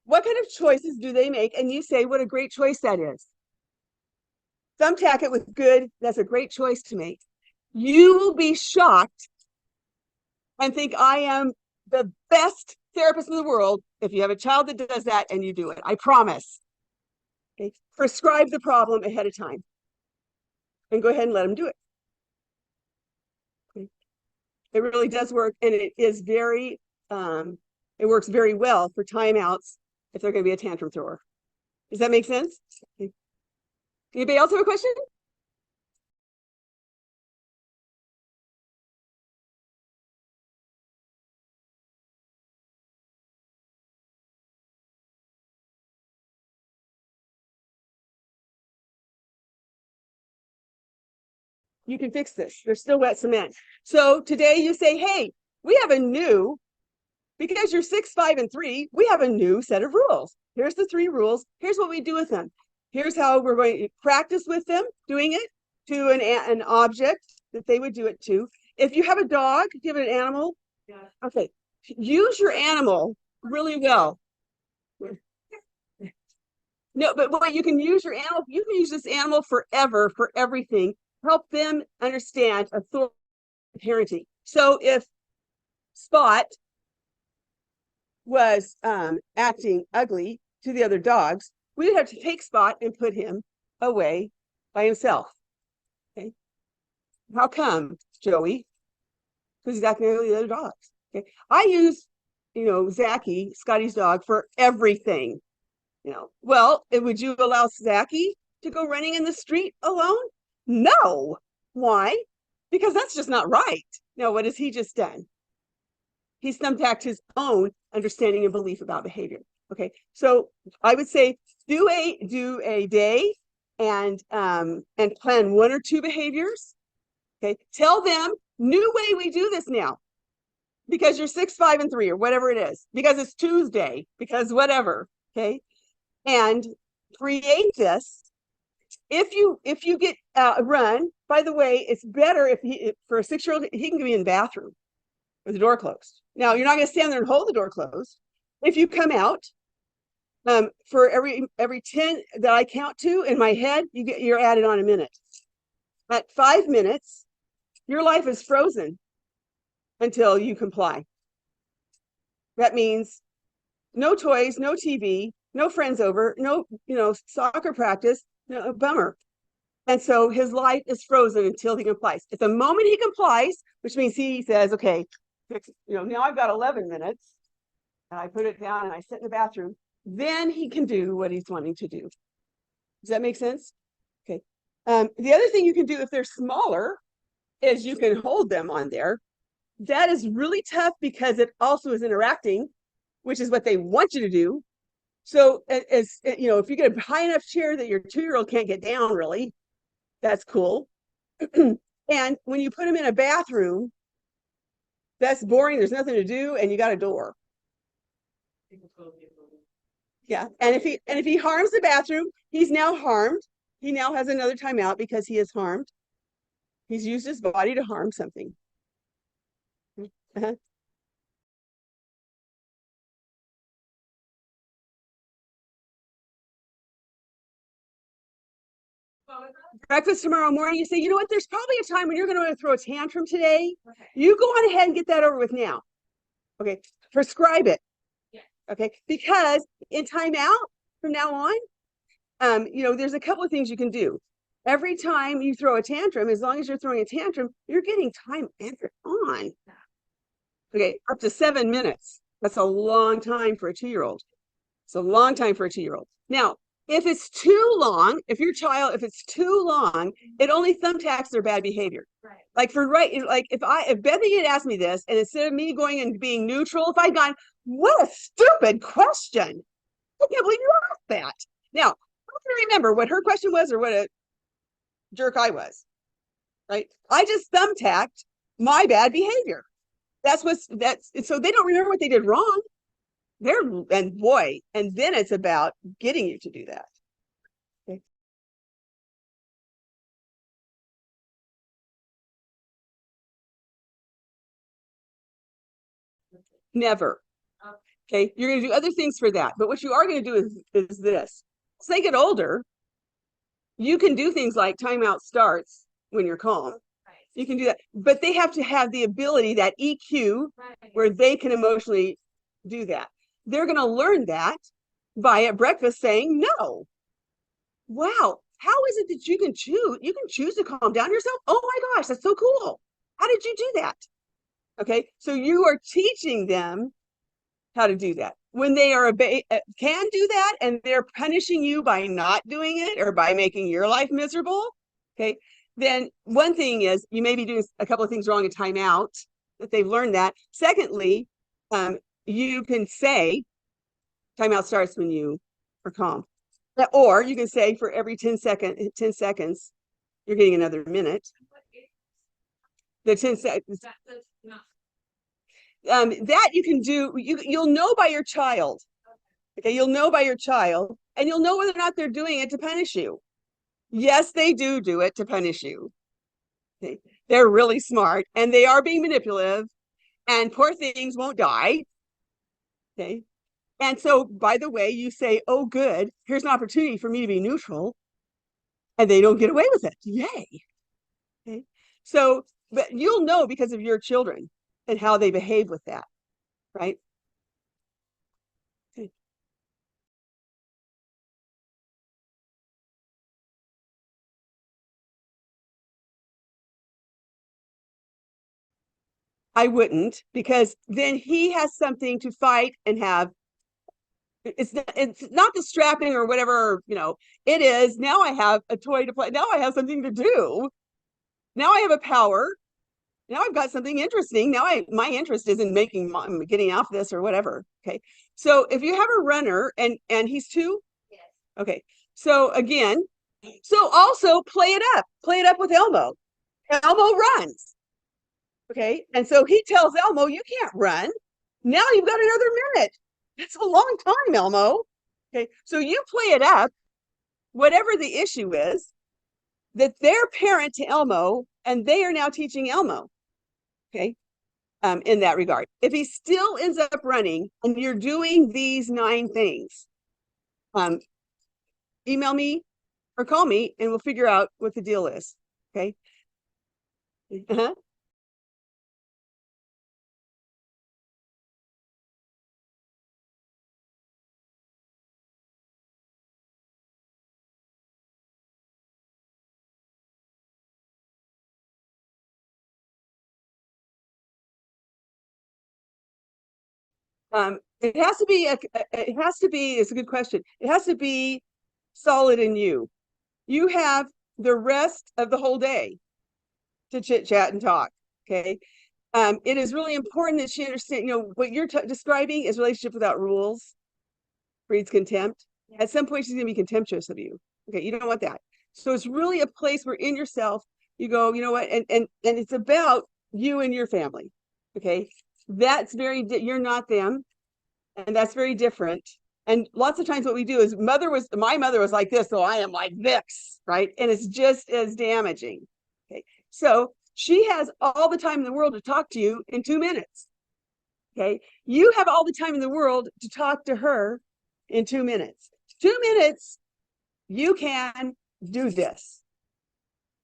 What kind of choices do they make? And you say, what a great choice that is. Thumbtack it with good. That's a great choice to make. You will be shocked and think I am the best therapist in the world if you have a child that does that and you do it. I promise. Okay. Prescribe the problem ahead of time and go ahead and let them do it. Okay. It really does work, and it is very, it works very well for timeouts if they're going to be a tantrum thrower. Does that make sense? Okay. Anybody else have a question? You can fix this. There's still wet cement. So today you say, hey, we have a new, because you're 6, 5, and 3, we have a new set of rules. Here's the 3 rules. Here's what we do with them. Here's how we're going to practice with them doing it to an object that they would do it to. If you have a dog, give it an animal. Yeah. Okay. Use your animal really well. No, but what you can use your animal, you can use this animal forever for everything. Help them understand authority parenting. So if Spot was acting ugly to the other dogs, we would have to take Spot and put him away by himself. Okay. How come, Joey? Because he's acting ugly to the other dogs. Okay. I use, Zachy, Scotty's dog, for everything. Well, would you allow Zachy to go running in the street alone? No. Why? Because that's just not right. Now, what has he just done? He's thumbtacked his own understanding and belief about behavior. Okay, so I would say do a day and plan 1 or 2 behaviors. Okay, tell them new way we do this now, because you're 6, 5, and 3 or whatever it is, because it's Tuesday, because whatever. Okay, and create this. If you get run, by the way, it's better if for a 6-year-old, he can be in the bathroom with the door closed. Now, you're not going to stand there and hold the door closed. If you come out, for every 10 that I count to in my head, you're added on a minute. At 5 minutes, your life is frozen until you comply. That means no toys, no TV, no friends over, no soccer practice, no, bummer. And so his life is frozen until he complies. At the moment he complies, which means he says, okay, now I've got 11 minutes, and I put it down and I sit in the bathroom, then he can do what he's wanting to do. Does that make sense? Okay. The other thing you can do if they're smaller is you can hold them on there. That is really tough because it also is interacting, which is what they want you to do. So if you get a high enough chair that your 2-year-old can't get down, really, that's cool. And when you put them in a bathroom, that's boring. There's nothing to do, and you got a door. Yeah, and if he harms the bathroom, he's now harmed. He now has another timeout because he is harmed. He's used his body to harm something. Breakfast tomorrow morning, you say, you know what, there's probably a time when you're going to throw a tantrum today. Okay. You go on ahead and get that over with now. Okay, prescribe it. Yeah. Okay, because in timeout from now on, there's a couple of things you can do. Every time you throw a tantrum, as long as you're throwing a tantrum, you're getting time added on. Okay, up to 7 minutes. That's a long time for a 2-year-old. It's a long time for a 2-year-old. Now, if it's too long, if it's too long, it only thumbtacks their bad behavior. Right. Like if Bethany had asked me this, and instead of me going and being neutral, if I'd gone, what a stupid question. I can't believe you asked that. Now, I don't remember what her question was or what a jerk I was. Right? I just thumbtacked my bad behavior. That's so they don't remember what they did wrong. And then it's about getting you to do that. Okay. Never. Okay, you're going to do other things for that, but what you are going to do is this. As they get older, you can do things like timeout starts when you're calm. You can do that, but they have to have the ability, that EQ, where they can emotionally do that. They're going to learn that by at breakfast saying no. Wow, how is it that you can choose to calm down yourself? Oh my gosh, that's so cool. How did you do that? Okay, so you are teaching them how to do that. When they can do that and they're punishing you by not doing it or by making your life miserable, okay, then one thing is you may be doing a couple of things wrong in timeout, that they've learned that. Secondly, you can say timeout starts when you are calm. Or you can say for every 10 seconds, you're getting another minute. The 10 seconds. That you can do, you'll know by your child. Okay, you'll know by your child, and you'll know whether or not they're doing it to punish you. Yes, they do it to punish you. Okay. They're really smart, and they are being manipulative, and poor things won't die. Okay. And so, by the way, you say, oh, good, here's an opportunity for me to be neutral, and they don't get away with it. Yay. Okay. So, but you'll know because of your children and how they behave with that, right? Okay. I wouldn't, because then he has something to fight and have. It's not the strapping or whatever, it is, now I have a toy to play. Now I have something to do. Now I have a power. Now I've got something interesting. Now my interest is in getting off this or whatever. Okay. So if you have a runner and he's 2. Yes. Okay. So again, also play it up with Elmo. Elmo runs. Okay. And so he tells Elmo, you can't run. Now you've got another minute. That's a long time, Elmo. Okay. So you play it up, whatever the issue is, that they're parent to Elmo, and they are now teaching Elmo. Okay. In that regard. If he still ends up running and you're doing these 9 things, email me or call me and we'll figure out what the deal is. Okay. Uh-huh. It has to be it's a good question. It has to be solid in you. You have the rest of the whole day to chit chat and talk. Okay. It is really important that she understand, what you're describing is relationship without rules breeds contempt. At some point, she's going to be contemptuous of you. Okay. You don't want that. So it's really a place where in yourself, you go, you know what? And it's about you and your family. Okay. That's you're not them. And that's very different. And lots of times what we do is my mother was like this, so I am like this, right? And it's just as damaging. Okay. So she has all the time in the world to talk to you in 2 minutes. Okay. You have all the time in the world to talk to her in 2 minutes. 2 minutes, you can do this.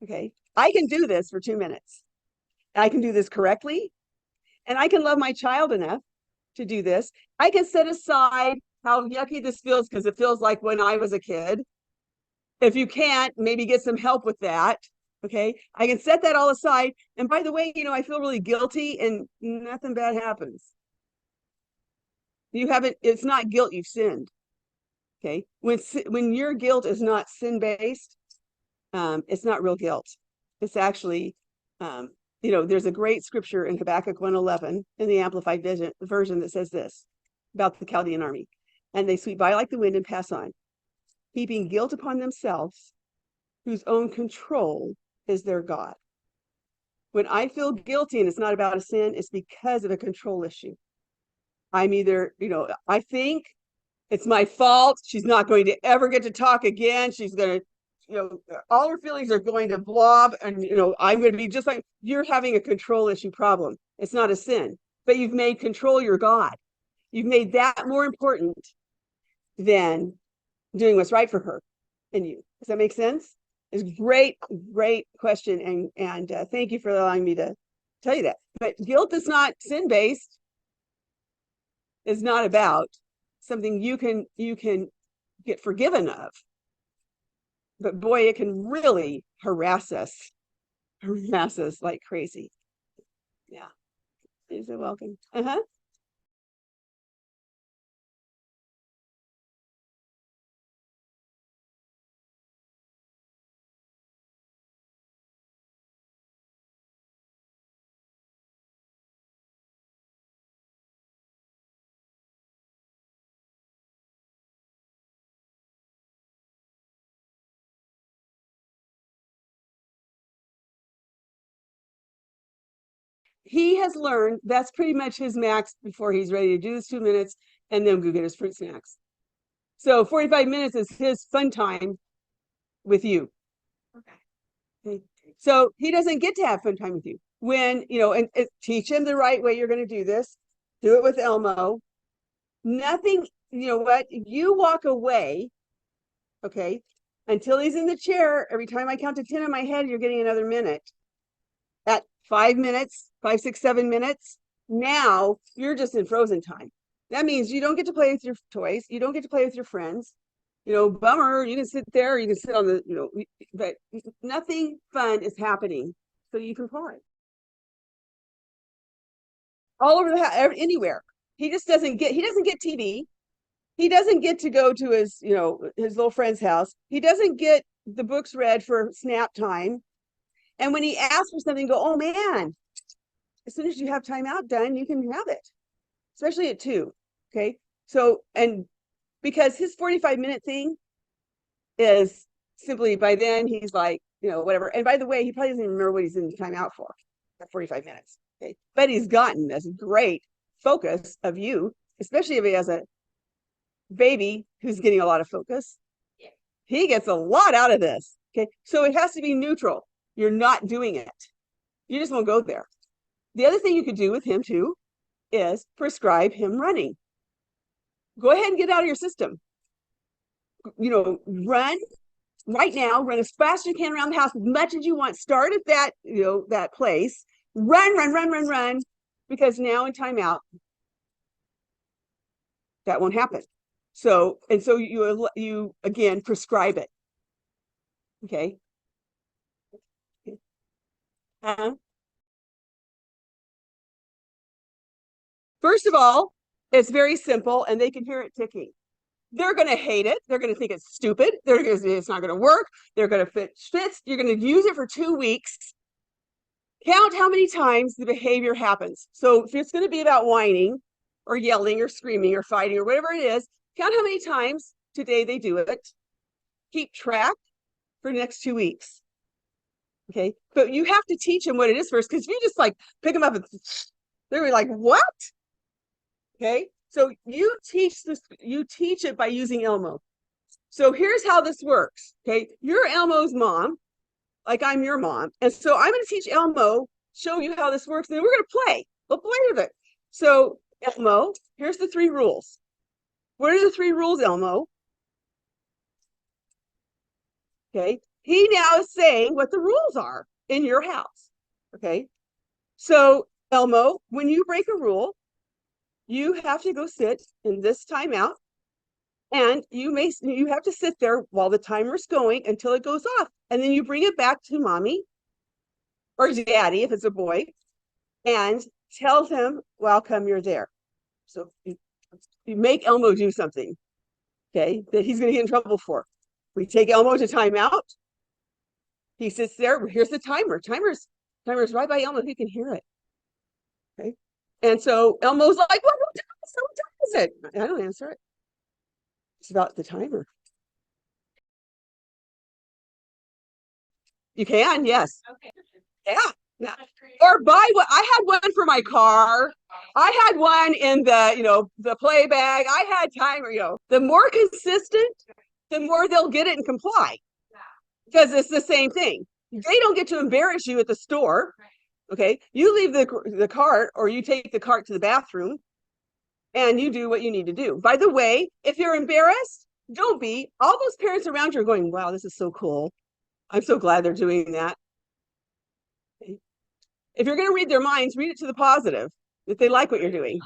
Okay. I can do this for 2 minutes. I can do this correctly. And I can love my child enough to do this. I can set aside how yucky this feels because it feels like when I was a kid. If you can't, maybe get some help with that. Okay. I can set that all aside. And by the way, I feel really guilty and nothing bad happens. You haven't, it's not guilt, you've sinned. Okay. When your guilt is not sin-based, it's not real guilt. It's actually, there's a great scripture in Habakkuk 1:11 in the Amplified version that says this about the Chaldean army. And they sweep by like the wind and pass on, heaping guilt upon themselves, whose own control is their God. When I feel guilty and it's not about a sin, it's because of a control issue. I'm either, I think it's my fault. She's not going to ever get to talk again. She's going to, all her feelings are going to blob. And, I'm going to be just like, you're having a control issue problem. It's not a sin, but you've made control your God. You've made that more important than doing what's right for her and you. Does that make sense? It's great question. And thank you for allowing me to tell you that. But guilt is not sin-based. It's not about something you can get forgiven of. But boy, it can really harass us like crazy. Yeah. You're so welcome. He has learned that's pretty much his max before he's ready to do his 2 minutes and then go get his fruit snacks. So 45 minutes is his fun time with you. Okay. So he doesn't get to have fun time with you. When, and teach him the right way you're going to do this. Do it with Elmo. Nothing, you walk away, okay, until he's in the chair. Every time I count to 10 in my head, you're getting another minute. At 5 minutes, 5, 6, 7 minutes, now you're just in frozen time. That means you don't get to play with your toys. You don't get to play with your friends. Bummer, you can sit there, you can sit on the, but nothing fun is happening. So you can play. All over the house, anywhere. He doesn't get TV. He doesn't get to go to his, his little friend's house. He doesn't get the books read for snap time. And when he asks for something, go, oh man, as soon as you have timeout done, you can have it, especially at 2. Okay. So, and because his 45-minute thing is simply by then he's like, whatever. And by the way, he probably doesn't even remember what he's in timeout for at 45 minutes. Okay. But he's gotten this great focus of you, especially if he has a baby who's getting a lot of focus. Yeah. He gets a lot out of this. Okay. So it has to be neutral. You're not doing it. You just won't go there. The other thing you could do with him too is prescribe him running. Go ahead and get out of your system. Run right now, run as fast as you can around the house, as much as you want. Start at that, that place. Run, because now in timeout, that won't happen. So you again prescribe it. Okay. First of all, it's very simple and they can hear it ticking. They're going to hate it. They're going to think it's stupid. They're going to say it's not going to work. They're going to fits. You're going to use it for 2 weeks. Count how many times the behavior happens. So if it's going to be about whining or yelling or screaming or fighting or whatever it is, count how many times today they do it. Keep track for the next 2 weeks. Okay. But you have to teach them what it is first, because if you just like pick them up and they're like, what? Okay. So you teach it by using Elmo. So here's how this works. Okay. You're Elmo's mom, like I'm your mom. And so I'm going to teach Elmo, show you how this works. And then we're going to play. We'll play with it. So Elmo, here's the 3 rules. What are the 3 rules, Elmo? Okay. He now is saying what the rules are in your house. Okay. So Elmo, when you break a rule, you have to go sit in this timeout, and you have to sit there while the timer's going until it goes off, and then you bring it back to mommy or daddy if it's a boy, and tell him, well, come, you're there. So you make Elmo do something, okay, that he's going to get in trouble for. We take Elmo to timeout. He sits there. Here's the timer. Timer's right by Elmo. He can hear it. Okay. And so Elmo's like, what time is it? I don't answer it. It's about the timer. You can, yes. Okay. Yeah. Or buy what I had one for my car. I had one in the play bag. I had timer, the more consistent, the more they'll get it and comply. Because it's the same thing. They don't get to embarrass you at the store. Okay. You leave the cart, or you take the cart to the bathroom, and you do what you need to do. By the way, if you're embarrassed, don't be. All those parents around you are going, wow, this is so cool. I'm so glad they're doing that. Okay. If you're going to read their minds, read it to the positive, that they like what you're doing.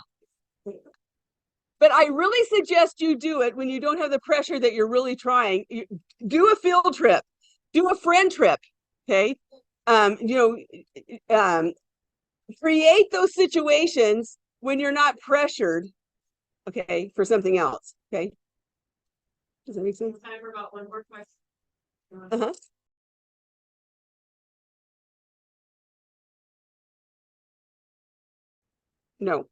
But I really suggest you do it when you don't have the pressure that you're really trying. Do a field trip, do a friend trip, okay? Create those situations when you're not pressured, okay, for something else, okay? Does that make sense? Time for about one more question. Uh-huh. No,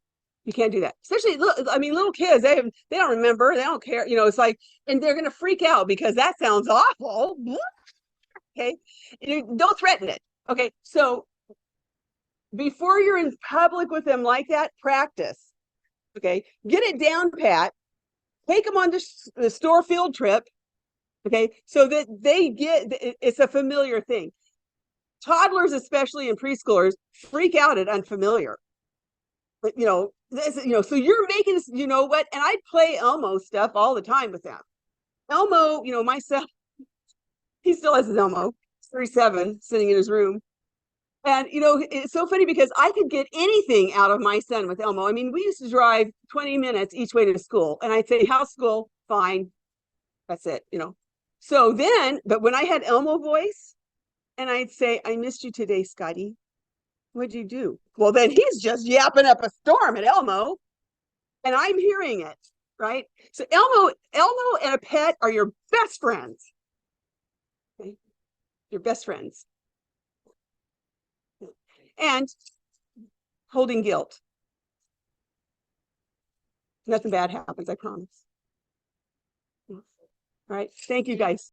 you can't do that. Especially, little kids, they don't remember, they don't care. It's like, and they're gonna freak out because that sounds awful. Okay, don't threaten it. Okay, so before you're in public with them like that, practice. Okay, get it down pat. Take them on the store field trip. Okay, so that they get it's a familiar thing. Toddlers, especially in preschoolers, freak out at unfamiliar. But so you're making this, what? And I play Elmo stuff all the time with them. Elmo, my son, he still has his Elmo. He's 37, sitting in his room. And it's so funny because I could get anything out of my son with Elmo. I mean, we used to drive 20 minutes each way to school, and I'd say, how's school? Fine. That's it, So then, but when I had Elmo voice, and I'd say, I missed you today, Scotty. What'd you do? Well, then he's just yapping up a storm at Elmo, and I'm hearing it, right? So Elmo and a pet are your best friends. Okay? Your best friends. And holding guilt. Nothing bad happens, I promise. All right. Thank you, guys.